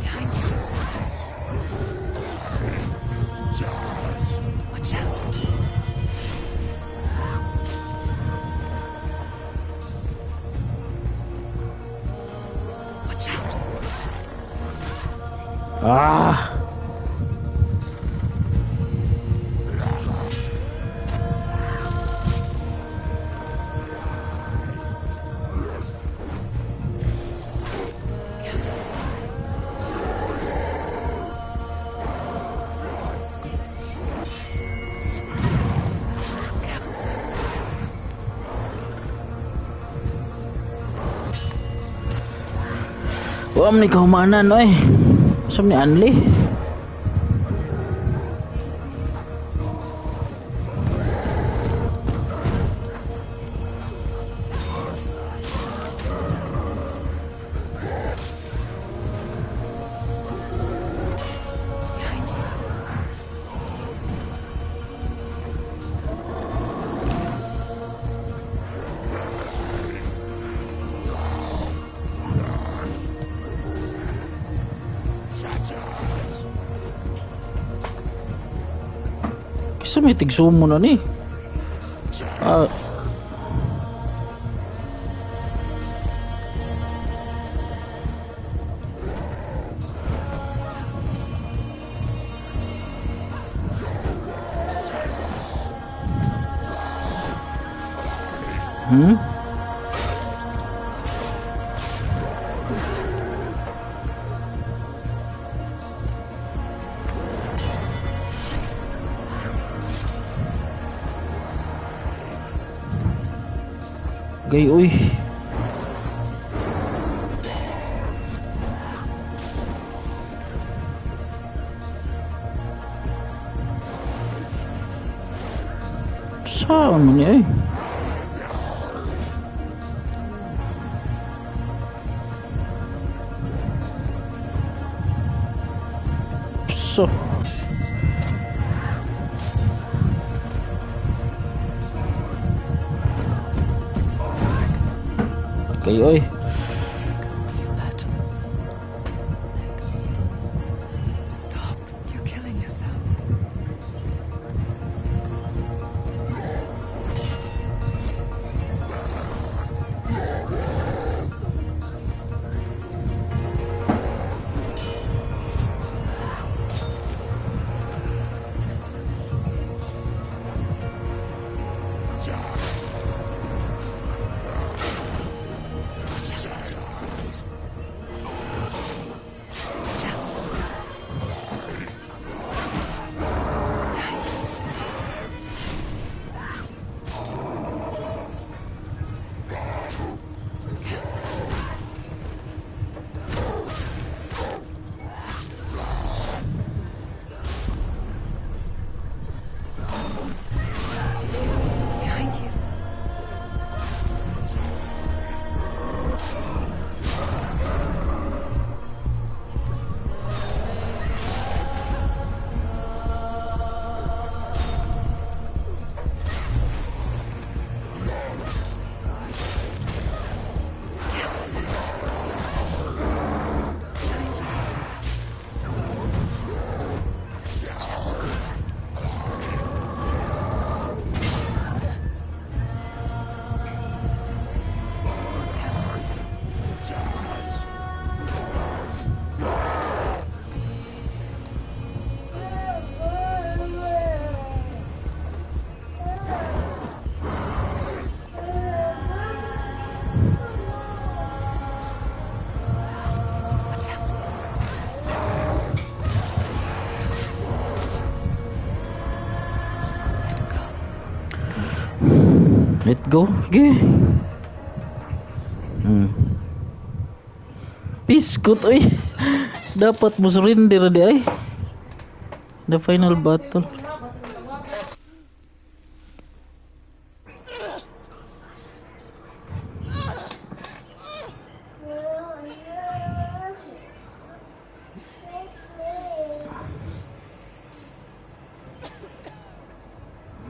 Behind you. Watch out. Watch out. Careful, sir. Wam ni kahumanan, oy. Saan ni Anli? Behind you. Kisa may tigsumo na ni. Gay, uy. Saan man niya, eh? So. Okay, oy. Let go of your battle. Let go. Stop. You're killing yourself. Watch Let go. Okay. Piskot ay. Dapat mo surrender di ay. The final battle.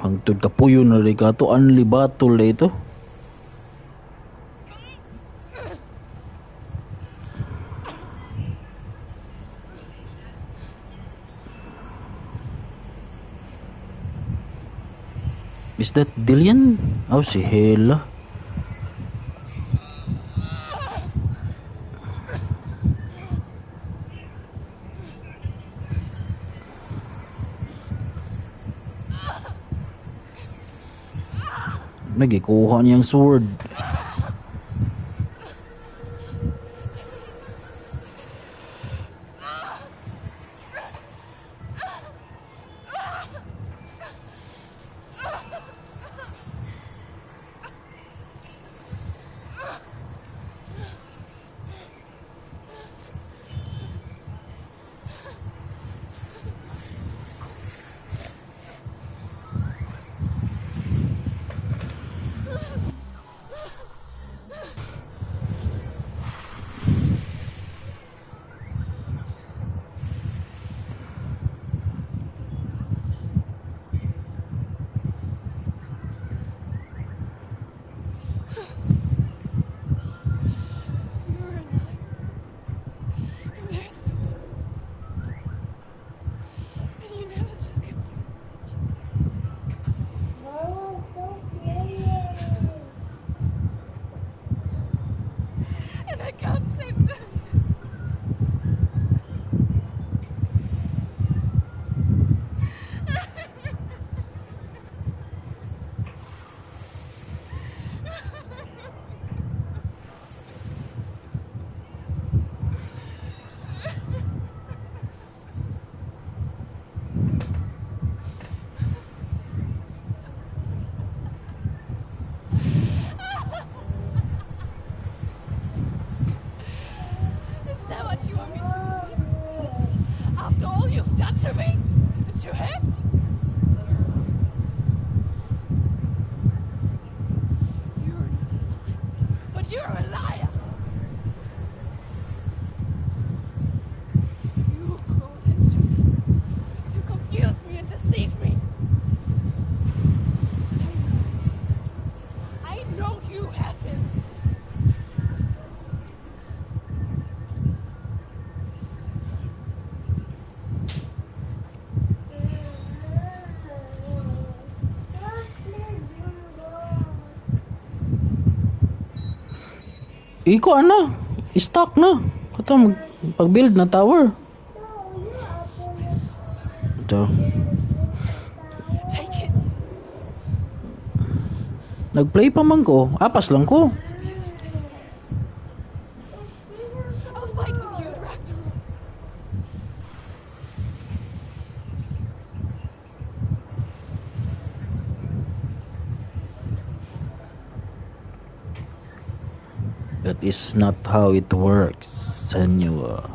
Hangtod kapuyo na rin ka to. Only battle na ito. Is that Dillion? Oh, si Hela. Nagikuha niyang sword. Iko ano? Stock na. Kato pag-build na tower. Ito. Take it. Nag-play pa man ko. Apas lang ko. I'll fight with you at Ragnarok. That is not how it works, Senua.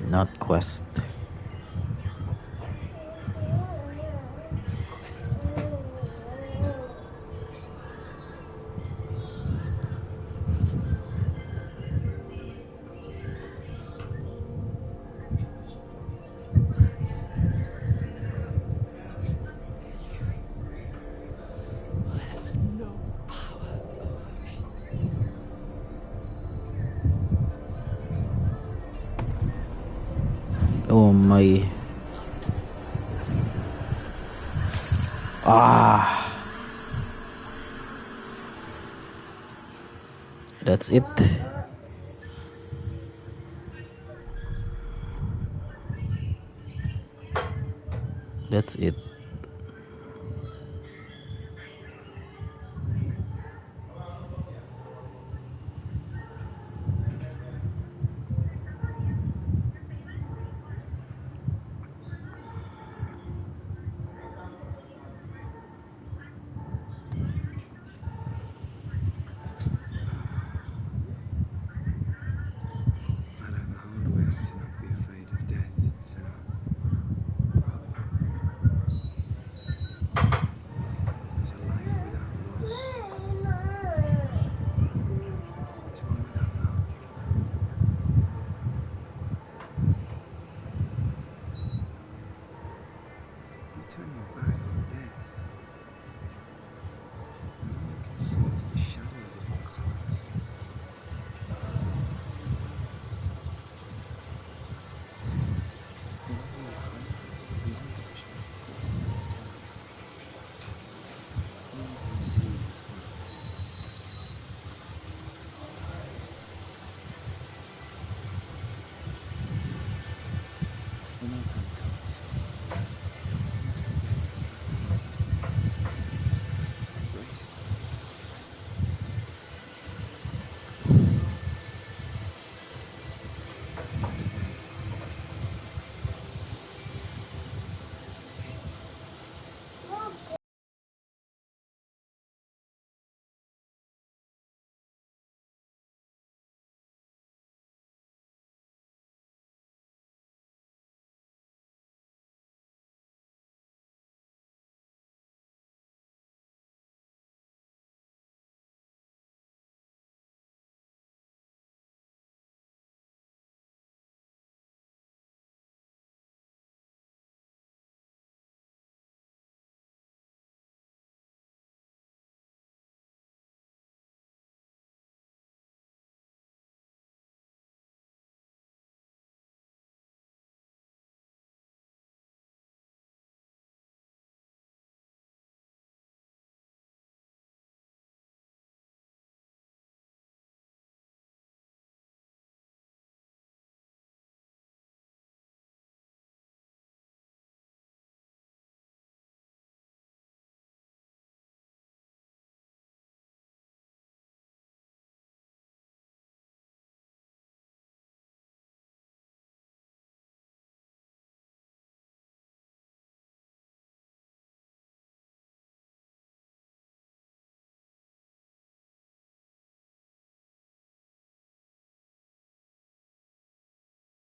Not quest. Quest. will have no power over me. Oh my. Ah. That's it. That's it. I learned the hard way to not be afraid of death, Senua. Because a life without loss is one without love. You turn your back on death, and all you can see is the shadow that it casts. Whatever you hide from it will never get a shot at its eternal. All you can see is darkness. When that time comes, you must look death in the eye and embrace it as a friend. Only then will you know love.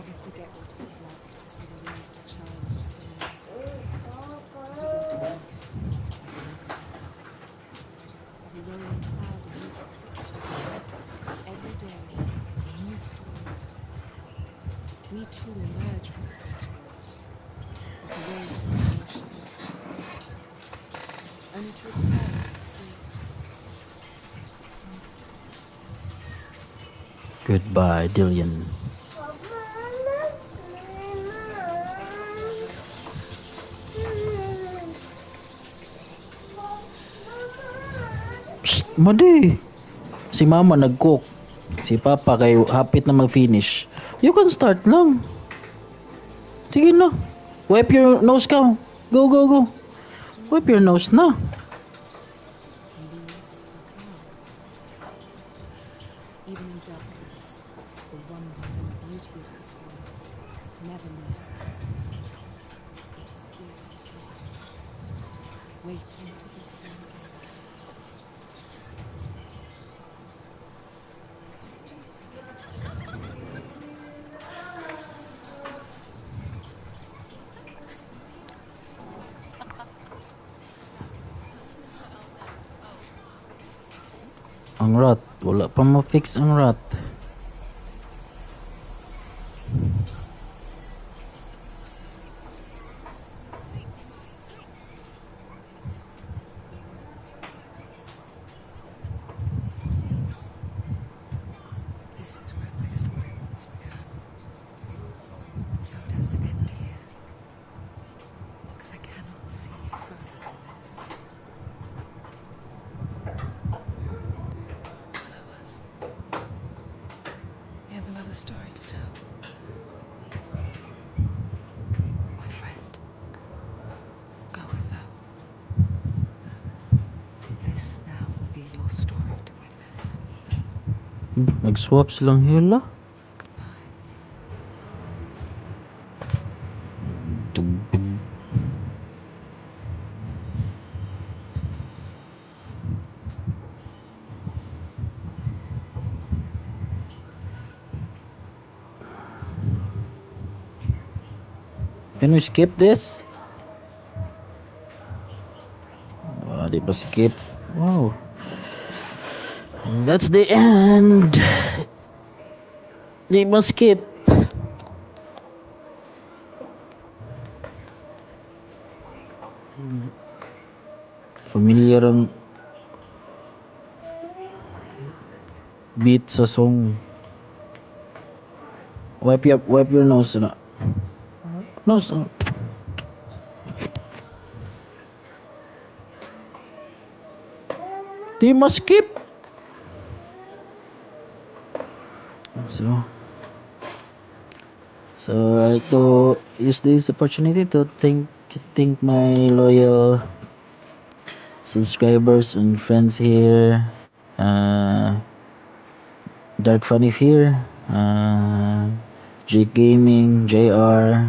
Never forget what it is like to see the way the child Senua. Every autumn leaf is like a new heart. Every rolling cloud a new picture. Every day a new story. We too emerge from this magic, like a wave from the ocean, only to return to the sea. Goodbye, Dillion. Psst, madi. Si mama nag-cook. Si papa kay hapit na mag-finish. You can start lang. Sige na. Wipe your nose ka. Go, go, go. Wipe your nose na. The leaves are clouds. Even in darkness, the wonder and the beauty of this world never leaves us. It is always there, waiting to be seen again. Ang rat. Wala pa ma-fix ang rat. This is where my story once began. And so it has to end here. Because I cannot see further than this. All of us. We have another story to tell. My friend. Go with her. This now will be your story to witness. Nag-swap silang hila. Goodbye. Tugtog. Can we skip this? Di pa skip. Wow. That's the end. Di pa skip. Familiar ang beat sa song. Wipe your nose na. Nose. Di ma skip. So I like to use this opportunity to thank my loyal subscribers and friends here. Dark Funny here. Jake Gaming, JR,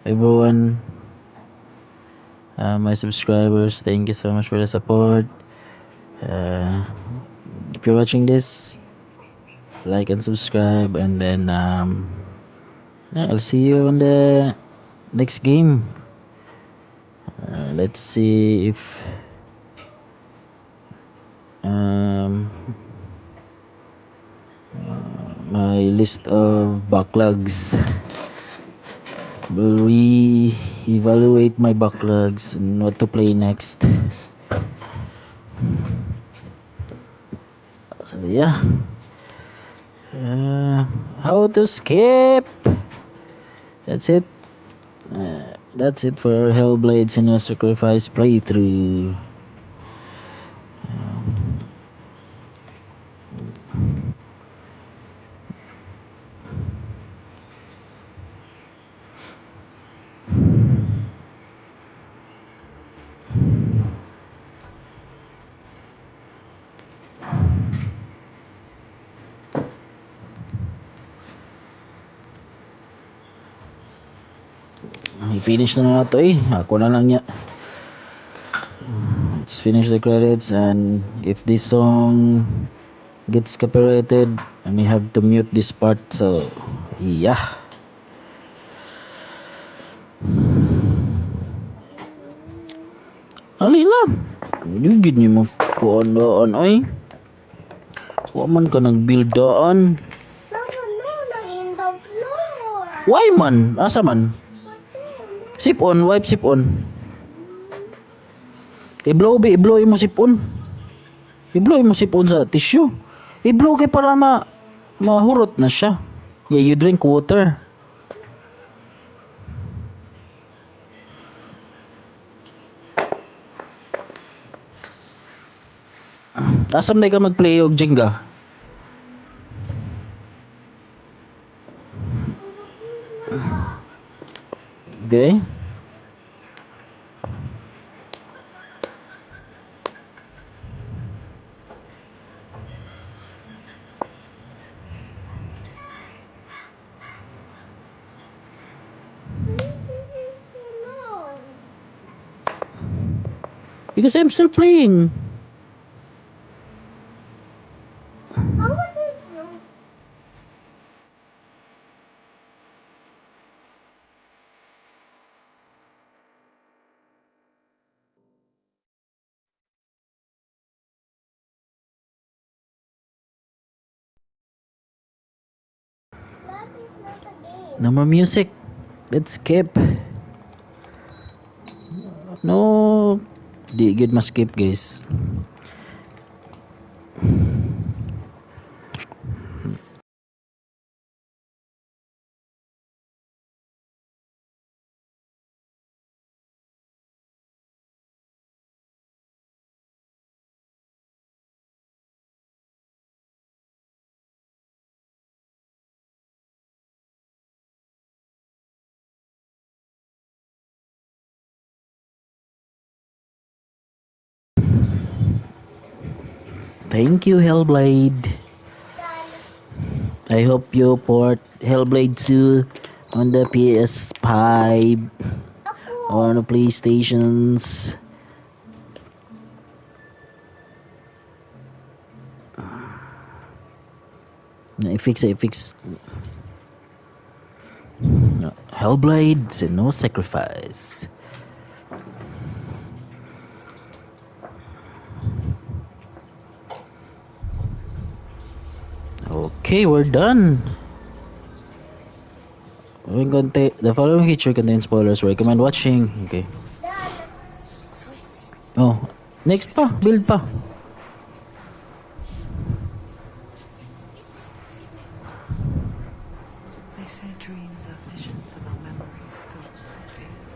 everyone, my subscribers, thank you so much for the support. If you're watching this, like and subscribe, and then yeah, I'll see you on the next game. Let's see if my list of backlogs will re-evaluate my backlogs and what to play next. So yeah, how to skip. That's it. That's it for Hellblade SENUA'S SACRIFICE playthrough. I-finish na to eh. Ako na lang niya. Let's finish the credits, and if this song gets copyrighted, I may have to mute this part. So yeah. Alila. Yung gid niyo mo kuan doon oy. Wa man ka nag-build doon. No, in the floor. Why man? Asa man? Sip on, wipe sip on. I-blow mo sip on. I-blow mo sip on sa tissue. I-blow kay para mahurot na siya. Yeah, you drink water. Asam na ka mag-play og Jenga? Okay. Because I'm still playing. No more music. Let's skip. No. Di good mas skip guys. Thank you, Hellblade. I hope you port Hellblade 2 on the PS5 or on the PlayStations. I fix. Hellblade, SENUA'S SACRIFICE. Okay, we're done. The following feature contains spoilers. Recommend watching. Okay. Oh, next pa. Build pa. They say dreams are visions of our memories, thoughts, and fears,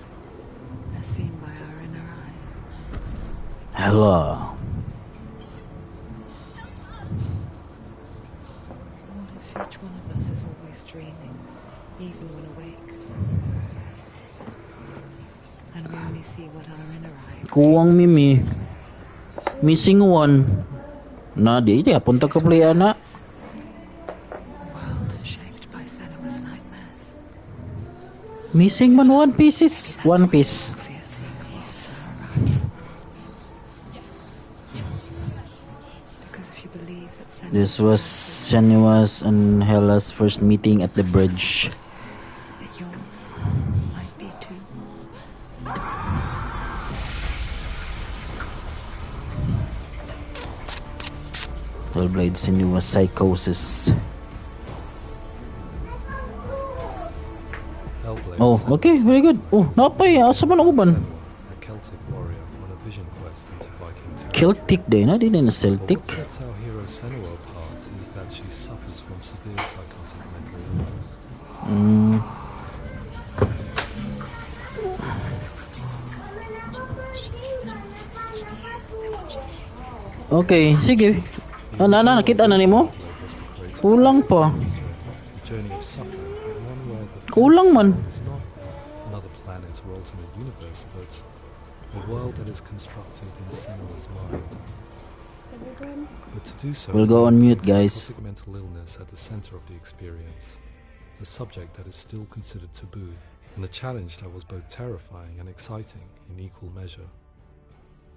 as seen by our inner eye. Hello. What if each one of us is always dreaming, even when awake? And we only see what our inner eye Kuwang Mimi. Missing one. Na di ya punta ka play ana. world shaped by Senua's nightmares. Missing man one pieces. One piece. Fears close to our eyes. Because if you believe that Senua This was Senua's and Hella's first meeting at the bridge. that yours might be too. Hellblade Senua's psychosis. Hellblade Oh, Senua's okay, very good. Oh, napay. Asa man ang uban? Senua, a Celtic warrior on a vision quest into Viking territory. Celtic din na. Di na But Celtic. what sets our hero Senua apart is that she suffers from severe psychotic mental illness. Okay, sige. Nakita na nimo? Kulang pa. A journey of suffering, but one where the Kulang man. is not another planet or ultimate universe, but a world that is constructed in Senua's mind. But to do so, We'll go on mute, guys. psychotic mental illness at the center of the experience, a subject that is still considered taboo, and a challenge that was both terrifying and exciting in equal measure.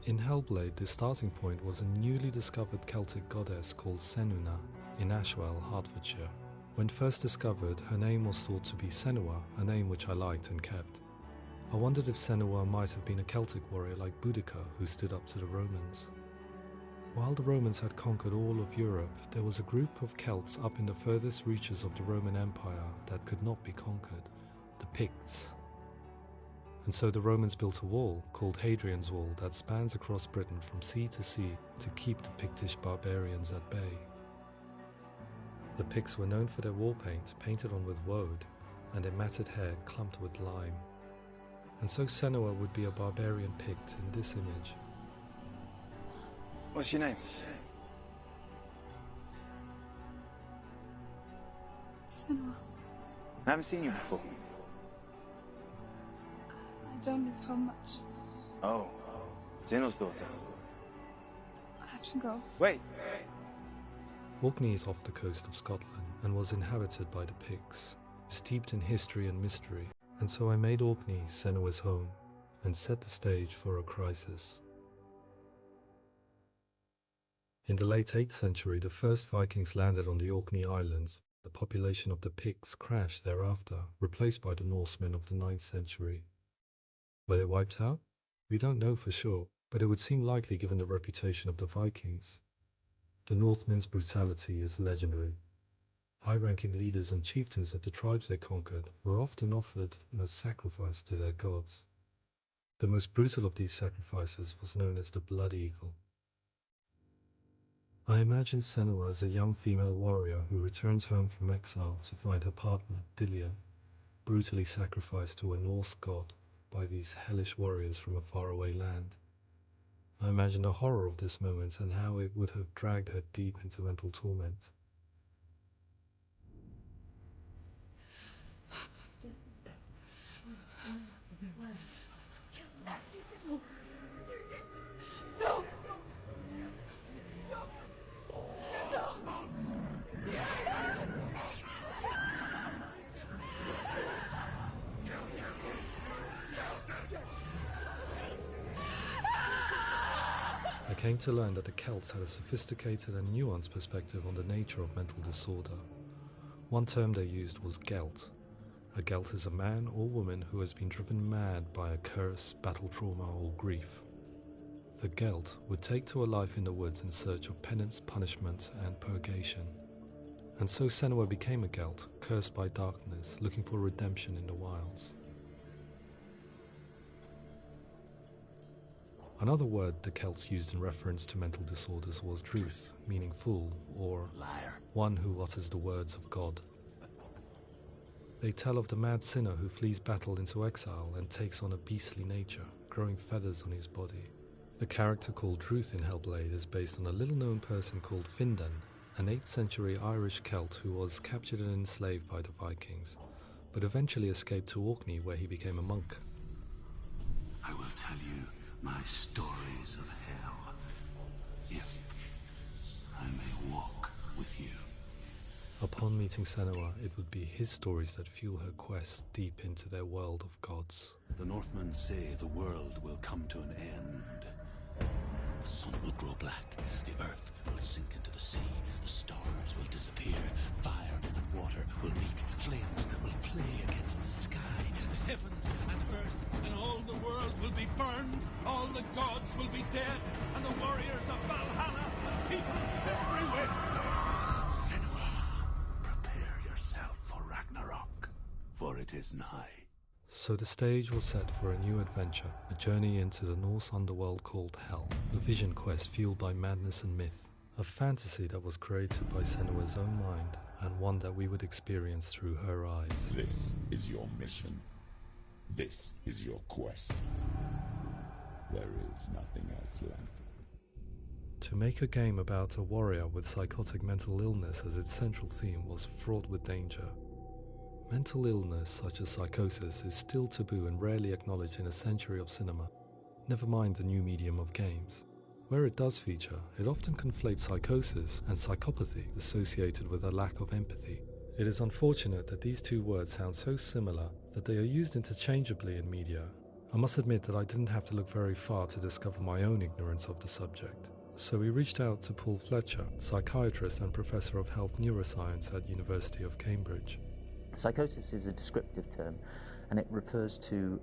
In Hellblade, the starting point was a newly discovered Celtic goddess called Senuna in Ashwell, Hertfordshire. When first discovered, her name was thought to be Senua, a name which I liked and kept. I wondered if Senua might have been a Celtic warrior like Boudica who stood up to the Romans. While the Romans had conquered all of Europe, there was a group of Celts up in the furthest reaches of the Roman Empire that could not be conquered, the Picts. And so the Romans built a wall, called Hadrian's Wall, that spans across Britain from sea to sea to keep the Pictish barbarians at bay. The Picts were known for their war paint, painted on with woad, and their matted hair clumped with lime. And so Senua would be a barbarian Pict in this image. What's your name? Senua, I haven't seen you before. I don't live home much. Oh, Zeno's daughter. I have to go. Wait. Orkney is off the coast of Scotland and was inhabited by the Picts, steeped in history and mystery, and so I made Orkney Senua's home and set the stage for a crisis. In the late 8th century, the first Vikings landed on the Orkney Islands. The population of the Picts crashed thereafter, replaced by the Norsemen of the 9th century. Were they wiped out? We don't know for sure, but it would seem likely given the reputation of the Vikings. The Northmen's brutality is legendary. High-ranking leaders and chieftains of the tribes they conquered were often offered as sacrifice to their gods. The most brutal of these sacrifices was known as the Blood Eagle. I imagine Senua as a young female warrior who returns home from exile to find her partner, Dillion, brutally sacrificed to a Norse god by these hellish warriors from a faraway land. I imagine the horror of this moment and how it would have dragged her deep into mental torment. No! I came to learn that the Celts had a sophisticated and nuanced perspective on the nature of mental disorder. One term they used was Gelt. A Gelt is a man or woman who has been driven mad by a curse, battle trauma, or grief. The Gelt would take to a life in the woods in search of penance, punishment, and purgation. And so Senua became a Gelt, cursed by darkness, looking for redemption in the wilds. Another word the Celts used in reference to mental disorders was truth, meaning fool, or liar, one who utters the words of God. They tell of the mad sinner who flees battle into exile and takes on a beastly nature, growing feathers on his body. The character called Truth in Hellblade is based on a little-known person called Findan, an 8th century Irish Celt who was captured and enslaved by the Vikings, but eventually escaped to Orkney where he became a monk. I will tell you my stories of hell, if I may walk with you. Upon meeting Senua, it would be his stories that fuel her quest deep into their world of gods. The Northmen say the world will come to an end. The sun will grow black, the earth will sink into the sea, the stars will disappear, fire and water will meet, flames will play against the sky, the heavens and earth and all the world will be burned, all the gods will be dead, and the warriors of Valhalla and people everywhere. Senua, prepare yourself for Ragnarok, for it is nigh. So the stage was set for a new adventure, a journey into the Norse underworld called Hell, a vision quest fueled by madness and myth, a fantasy that was created by Senua's own mind, and one that we would experience through her eyes. This is your mission. This is your quest. There is nothing else left. To make a game about a warrior with psychotic mental illness as its central theme was fraught with danger. Mental illness, such as psychosis, is still taboo and rarely acknowledged in a century of cinema, never mind the new medium of games. Where it does feature, it often conflates psychosis and psychopathy associated with a lack of empathy. It is unfortunate that these two words sound so similar that they are used interchangeably in media. I must admit that I didn't have to look very far to discover my own ignorance of the subject. So we reached out to Paul Fletcher, psychiatrist and professor of health neuroscience at University of Cambridge. Psychosis is a descriptive term, and it refers to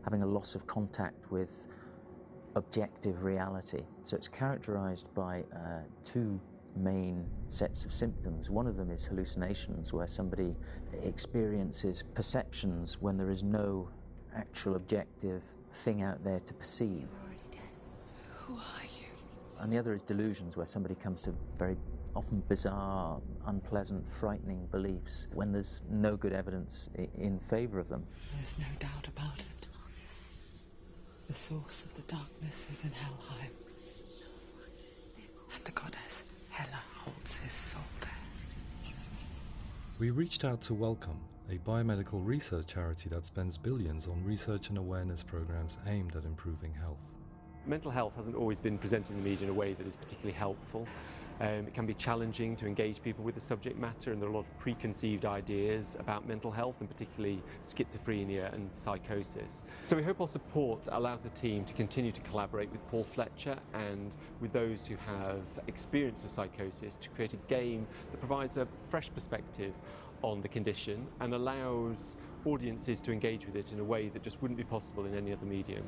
having a loss of contact with objective reality. So it's characterized by two main sets of symptoms. One of them is hallucinations, where somebody experiences perceptions when there is no actual objective thing out there to perceive. You're already dead. Who are you? And the other is delusions, where somebody comes to very often bizarre, unpleasant, frightening beliefs when there's no good evidence in favor of them. There's no doubt about it. The source of the darkness is in Helheim. And the goddess Hela holds his soul there. We reached out to Welcome, a biomedical research charity that spends billions on research and awareness programs aimed at improving health. Mental health hasn't always been presented in the media in a way that is particularly helpful. It can be challenging to engage people with the subject matter, and there are a lot of preconceived ideas about mental health, and particularly schizophrenia and psychosis. So we hope our support allows the team to continue to collaborate with Paul Fletcher and with those who have experience of psychosis to create a game that provides a fresh perspective on the condition and allows audiences to engage with it in a way that just wouldn't be possible in any other medium.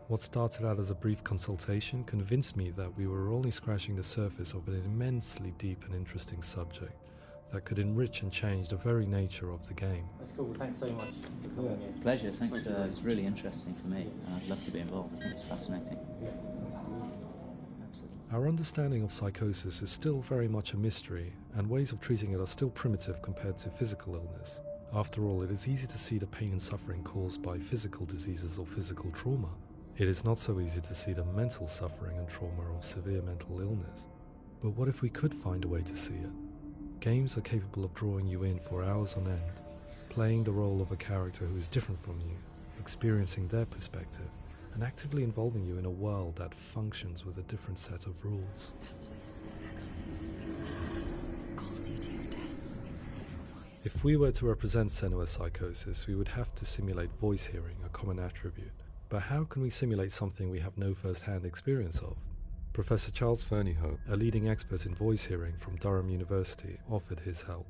What started out as a brief consultation convinced me that we were only scratching the surface of an immensely deep and interesting subject. that could enrich and change the very nature of the game. That's cool. Thanks so much for coming here. Pleasure. Thanks. It's really interesting for me, and I'd love to be involved. I think it's fascinating. Our understanding of psychosis is still very much a mystery, and ways of treating it are still primitive compared to physical illness. After all, it is easy to see the pain and suffering caused by physical diseases or physical trauma. It is not so easy to see the mental suffering and trauma of severe mental illness. But what if we could find a way to see it? Games are capable of drawing you in for hours on end, playing the role of a character who is different from you, experiencing their perspective, and actively involving you in a world that functions with a different set of rules. If we were to represent SENUA'S psychosis, we would have to simulate voice hearing, a common attribute. But how can we simulate something we have no first-hand experience of? Professor Charles Fernyhough, a leading expert in voice hearing from Durham University, offered his help.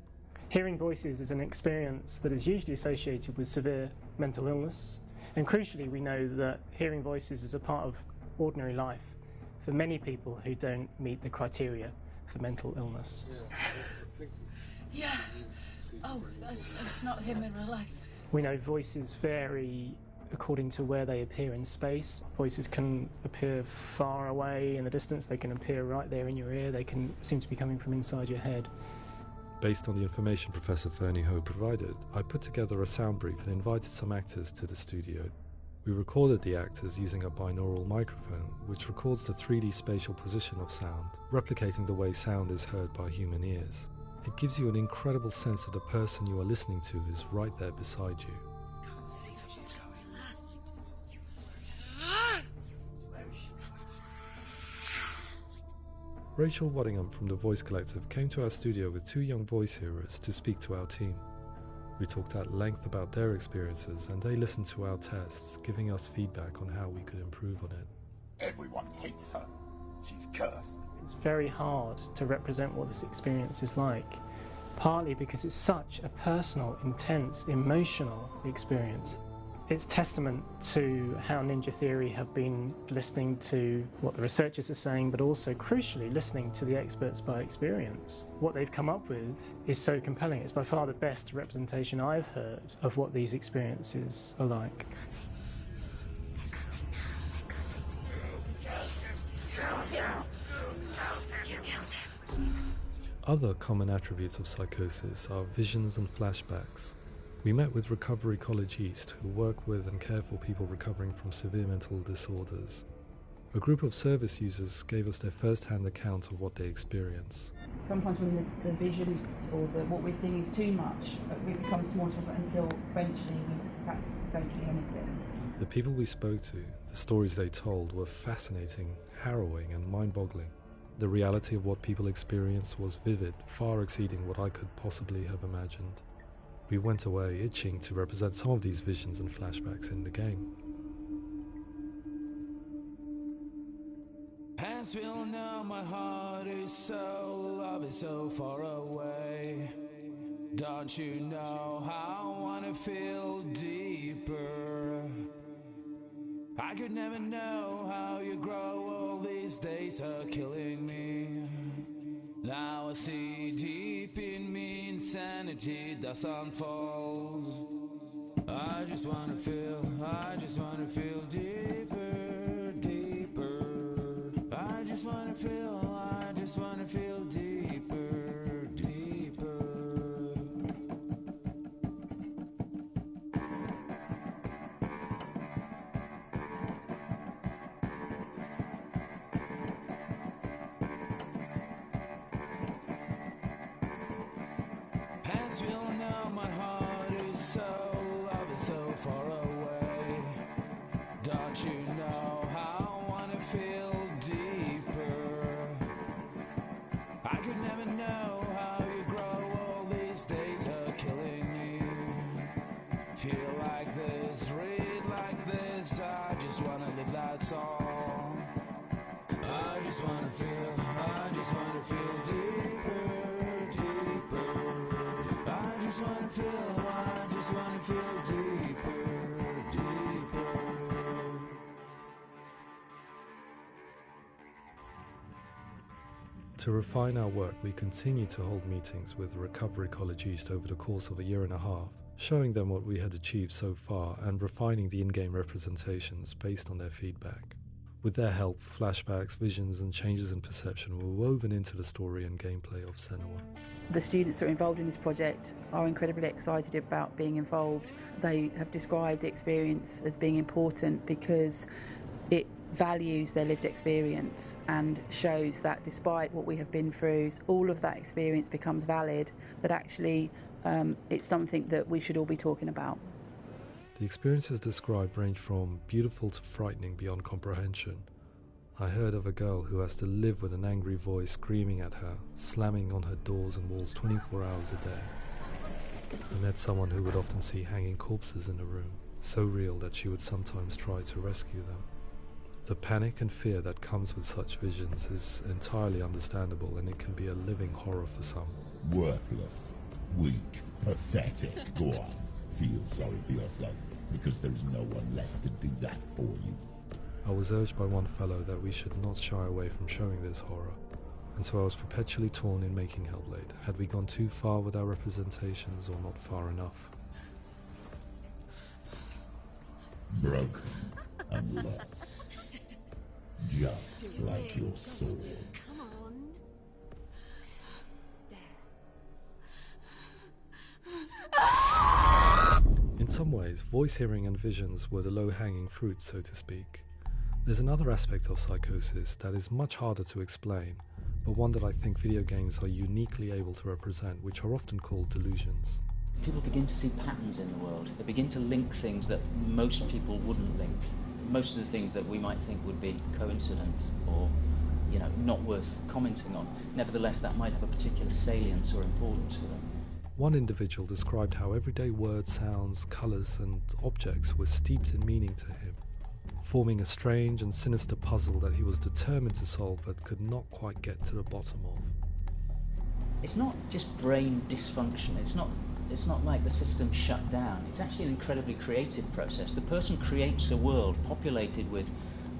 Hearing voices is an experience that is usually associated with severe mental illness, and crucially we know that hearing voices is a part of ordinary life for many people who don't meet the criteria for mental illness. Yeah. Oh, that's not him in real life. We know voices vary according to where they appear in space. Voices can appear far away in the distance, they can appear right there in your ear, they can seem to be coming from inside your head. Based on the information Professor Fernyhough provided, I put together a sound brief and invited some actors to the studio. We recorded the actors using a binaural microphone, which records the 3D spatial position of sound, replicating the way sound is heard by human ears. It gives you an incredible sense that the person you are listening to is right there beside you. Can't see how she's going. Rachel Waddingham from the Voice Collective came to our studio with 2 young voice hearers to speak to our team. We talked at length about their experiences and they listened to our tests, giving us feedback on how we could improve on it. Everyone hates her. She's cursed. It's very hard to represent what this experience is like, partly because it's such a personal, intense, emotional experience. It's testament to how Ninja Theory have been listening to what the researchers are saying, but also, crucially, listening to the experts by experience. What they've come up with is so compelling. It's by far the best representation I've heard of what these experiences are like. Other common attributes of psychosis are visions and flashbacks. We met with Recovery College East, who work with and care for people recovering from severe mental disorders. A group of service users gave us their first-hand account of what they experience. Sometimes when the visions or what we're seeing is too much, we become small until eventually we practice don't see anything. The people we spoke to, the stories they told, were fascinating, harrowing and mind-boggling. The reality of what people experienced was vivid, far exceeding what I could possibly have imagined. We went away itching to represent some of these visions and flashbacks in the game. Hands will know my heart is so, love is so far away. Don't you know how I wanna feel deeper? I could never know how you grow, all these days are killing me. Now I see deep in me insanity does unfold. I just wanna feel deeper, deeper. I just wanna feel deeper, deeper. Hands will know my heart is so, love is so far away. Don't you know how I wanna feel deeper? I could never know how you grow, all these days are killing me. Feel like this, read like this, I just wanna live, that's all. I just wanna feel deeper, deeper. I just wanna feel deeper, deeper. To refine our work, we continue to hold meetings with Recovery College East over the course of a year and a half, showing them what we had achieved so far and refining the in-game representations based on their feedback. With their help, flashbacks, visions and changes in perception were woven into the story and gameplay of Senua. The students that are involved in this project are incredibly excited about being involved. They have described the experience as being important because it values their lived experience and shows that despite what we have been through, all of that experience becomes valid, that actually it's something that we should all be talking about. The experiences described range from beautiful to frightening beyond comprehension. I heard of a girl who has to live with an angry voice screaming at her, slamming on her doors and walls 24 hours a day. I met someone who would often see hanging corpses in a room, so real that she would sometimes try to rescue them. The panic and fear that comes with such visions is entirely understandable, and it can be a living horror for some. Worthless, weak, pathetic. Go on, feel sorry for yourself, because there's no one left to do that for you. I was urged by one fellow that we should not shy away from showing this horror, and so I was perpetually torn in making Hellblade. Had we gone too far with our representations or not far enough? Broken and lost. Just like your soul. Come on. In some ways, voice hearing and visions were the low-hanging fruit, so to speak. There's another aspect of psychosis that is much harder to explain, but one that I think video games are uniquely able to represent, which are often called delusions. People begin to see patterns in the world. They begin to link things that most people wouldn't link. Most of the things that we might think would be coincidence or, not worth commenting on. Nevertheless, that might have a particular salience or importance for them. One individual described how everyday words, sounds, colours and objects were steeped in meaning to him, forming a strange and sinister puzzle that he was determined to solve but could not quite get to the bottom of. It's not just brain dysfunction. It's not like the system shut down. It's actually an incredibly creative process. The person creates a world populated with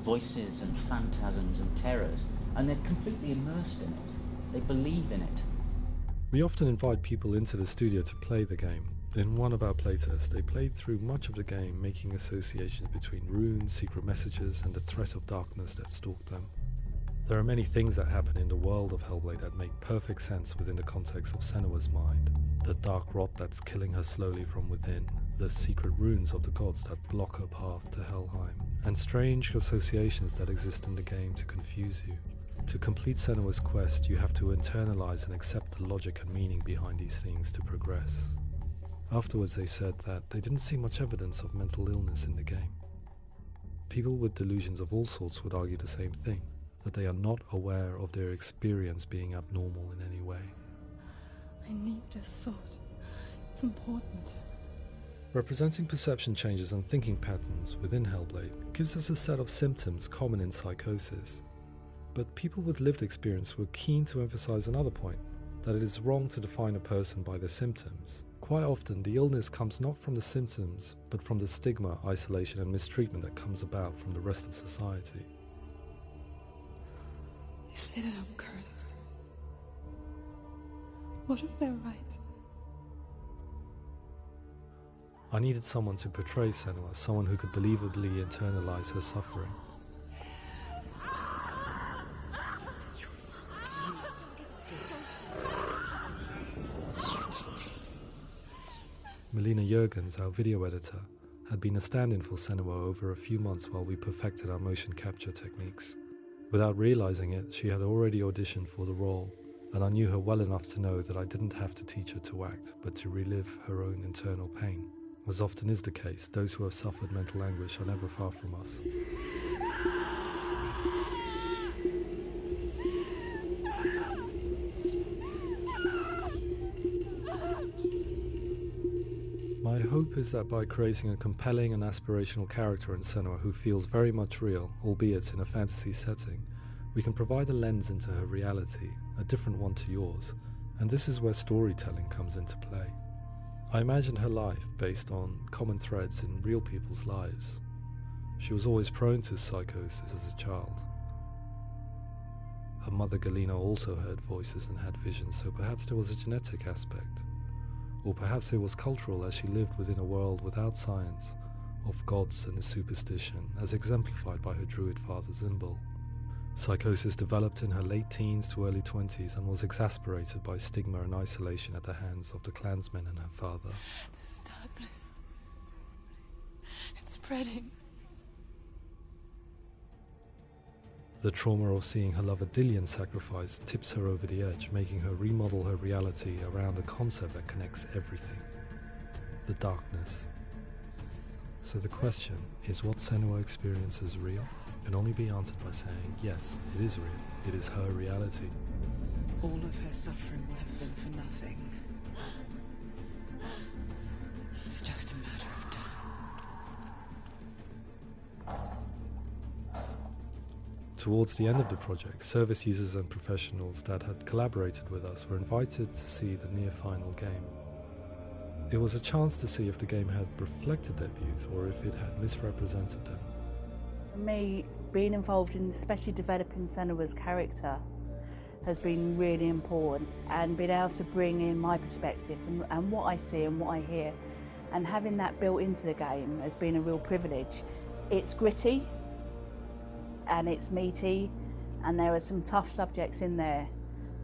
voices and phantasms and terrors, and they're completely immersed in it. They believe in it. We often invite people into the studio to play the game. In one of our playtests, they played through much of the game, making associations between runes, secret messages, and the threat of darkness that stalked them. There are many things that happen in the world of Hellblade that make perfect sense within the context of Senua's mind. The dark rot that's killing her slowly from within, the secret runes of the gods that block her path to Helheim, and strange associations that exist in the game to confuse you. To complete Senua's quest, you have to internalize and accept the logic and meaning behind these things to progress. Afterwards they said that they didn't see much evidence of mental illness in the game. People with delusions of all sorts would argue the same thing, that they are not aware of their experience being abnormal in any way. I need a sword. It's important. Representing perception changes and thinking patterns within Hellblade gives us a set of symptoms common in psychosis. But people with lived experience were keen to emphasize another point, that it is wrong to define a person by their symptoms. Quite often, the illness comes not from the symptoms, but from the stigma, isolation and mistreatment that comes about from the rest of society. They say that I'm cursed. What if they're right? I needed someone to portray Senua, someone who could believably internalize her suffering. Melina Jurgens, our video editor, had been a stand-in for Senua over a few months while we perfected our motion capture techniques. Without realizing it, she had already auditioned for the role, and I knew her well enough to know that I didn't have to teach her to act, but to relive her own internal pain. As often is the case, those who have suffered mental anguish are never far from us. My hope is that by creating a compelling and aspirational character in Senua who feels very much real, albeit in a fantasy setting, we can provide a lens into her reality, a different one to yours, and this is where storytelling comes into play. I imagined her life based on common threads in real people's lives. She was always prone to psychosis as a child. Her mother Galena also heard voices and had visions, so perhaps there was a genetic aspect. Or perhaps it was cultural, as she lived within a world without science, of gods and a superstition, as exemplified by her druid father Zimble. Psychosis developed in her late teens to early 20s and was exasperated by stigma and isolation at the hands of the clansmen and her father. This darkness, it's spreading. The trauma of seeing her lover Dillion sacrificed tips her over the edge, making her remodel her reality around a concept that connects everything: the darkness. So the question is, what Senua experiences real? Can only be answered by saying, yes, it is real. It is her reality. All of her suffering will have been for nothing. It's just a matter of time. Towards the end of the project, service users and professionals that had collaborated with us were invited to see the near-final game. It was a chance to see if the game had reflected their views or if it had misrepresented them. For me, being involved in especially developing Senua's character has been really important, and being able to bring in my perspective and what I see and what I hear, and having that built into the game has been a real privilege. It's gritty and it's meaty, and there are some tough subjects in there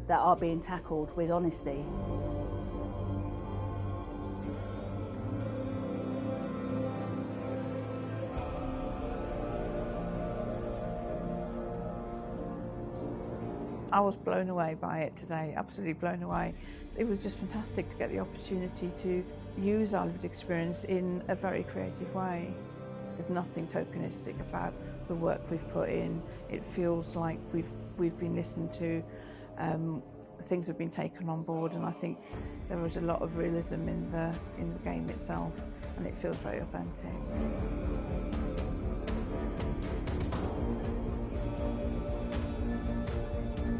that are being tackled with honesty. I was blown away by it today, absolutely blown away. It was just fantastic to get the opportunity to use our lived experience in a very creative way. There's nothing tokenistic about the work we've put in. It feels like we've been listened to, things have been taken on board, and I think there was a lot of realism in the game itself, and it feels very authentic.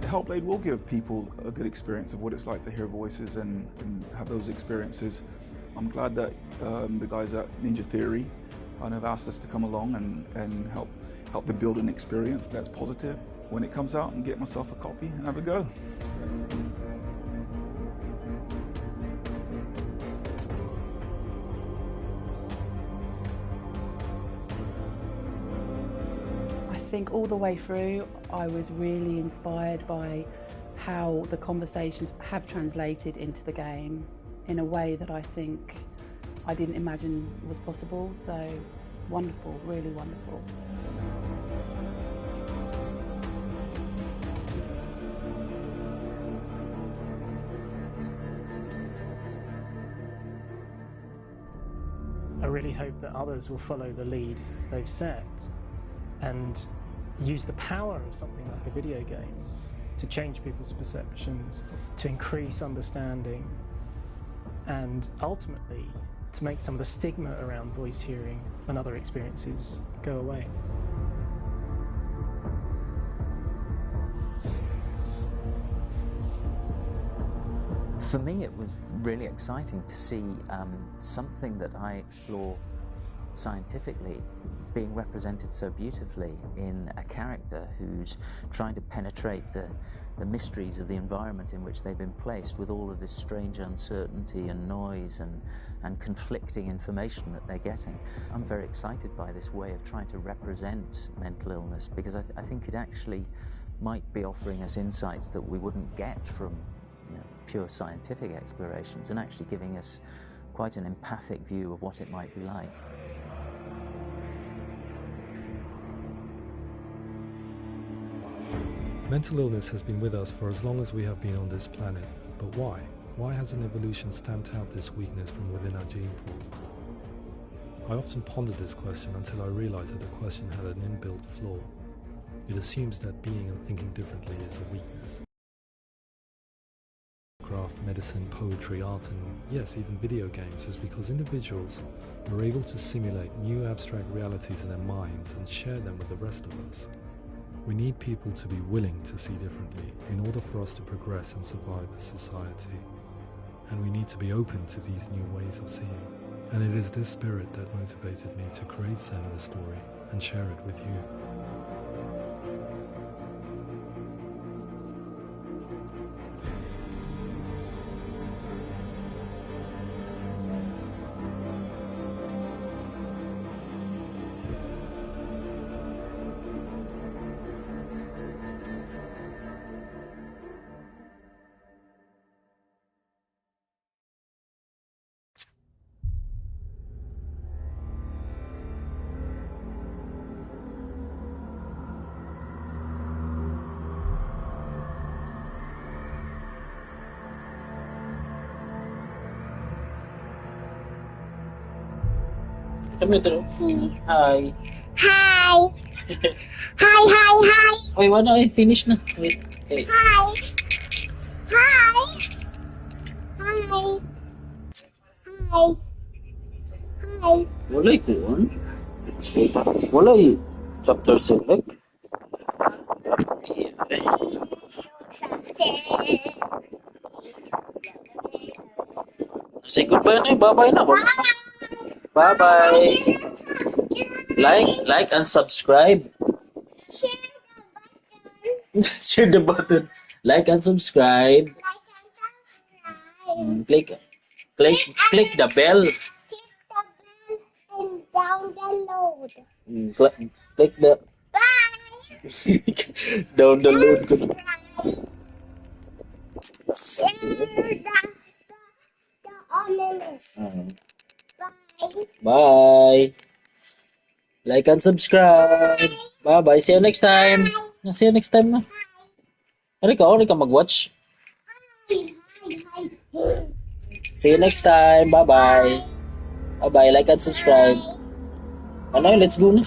Hellblade will give people a good experience of what it's like to hear voices and have those experiences. I'm glad that the guys at Ninja Theory kind of asked us to come along and help them build an experience that's positive when it comes out, and get myself a copy and have a go. I think all the way through I was really inspired by how the conversations have translated into the game in a way that I think I didn't imagine was possible. So wonderful, really wonderful. I really hope that others will follow the lead they've set and use the power of something like a video game to change people's perceptions, to increase understanding, and ultimately to make some of the stigma around voice hearing and other experiences go away. For me, it was really exciting to see something that I explore scientifically being represented so beautifully in a character who's trying to penetrate the mysteries of the environment in which they've been placed, with all of this strange uncertainty and noise and conflicting information that they're getting. I'm very excited by this way of trying to represent mental illness, because I think it actually might be offering us insights that we wouldn't get from pure scientific explorations, and actually giving us quite an empathic view of what it might be like. Mental illness has been with us for as long as we have been on this planet, but why? Why hasn't evolution stamped out this weakness from within our gene pool? I often pondered this question until I realized that the question had an inbuilt flaw. It assumes that being and thinking differently is a weakness. Craft, medicine, poetry, art, and yes, even video games is because individuals are able to simulate new abstract realities in their minds and share them with the rest of us. We need people to be willing to see differently in order for us to progress and survive as society. And we need to be open to these new ways of seeing. And it is this spirit that motivated me to create SENUA'S story and share it with you. Come here. Hi. Hi. Hi. Wait, wala na? Finish na. Wait. Hey. Hi. Hi. Walay kuon. Walay chapter select. Say goodbye na. Bye-bye na. Bye-bye. Like and subscribe. Share the button. Like and subscribe. Click the bell. And download. Click the download ko na. Bye. Like and subscribe. Bye-bye. See you next time. See you next time na. Ano ka mag-watch? See you next time. Bye-bye. Bye-bye. Like and subscribe. Ano, let's go na.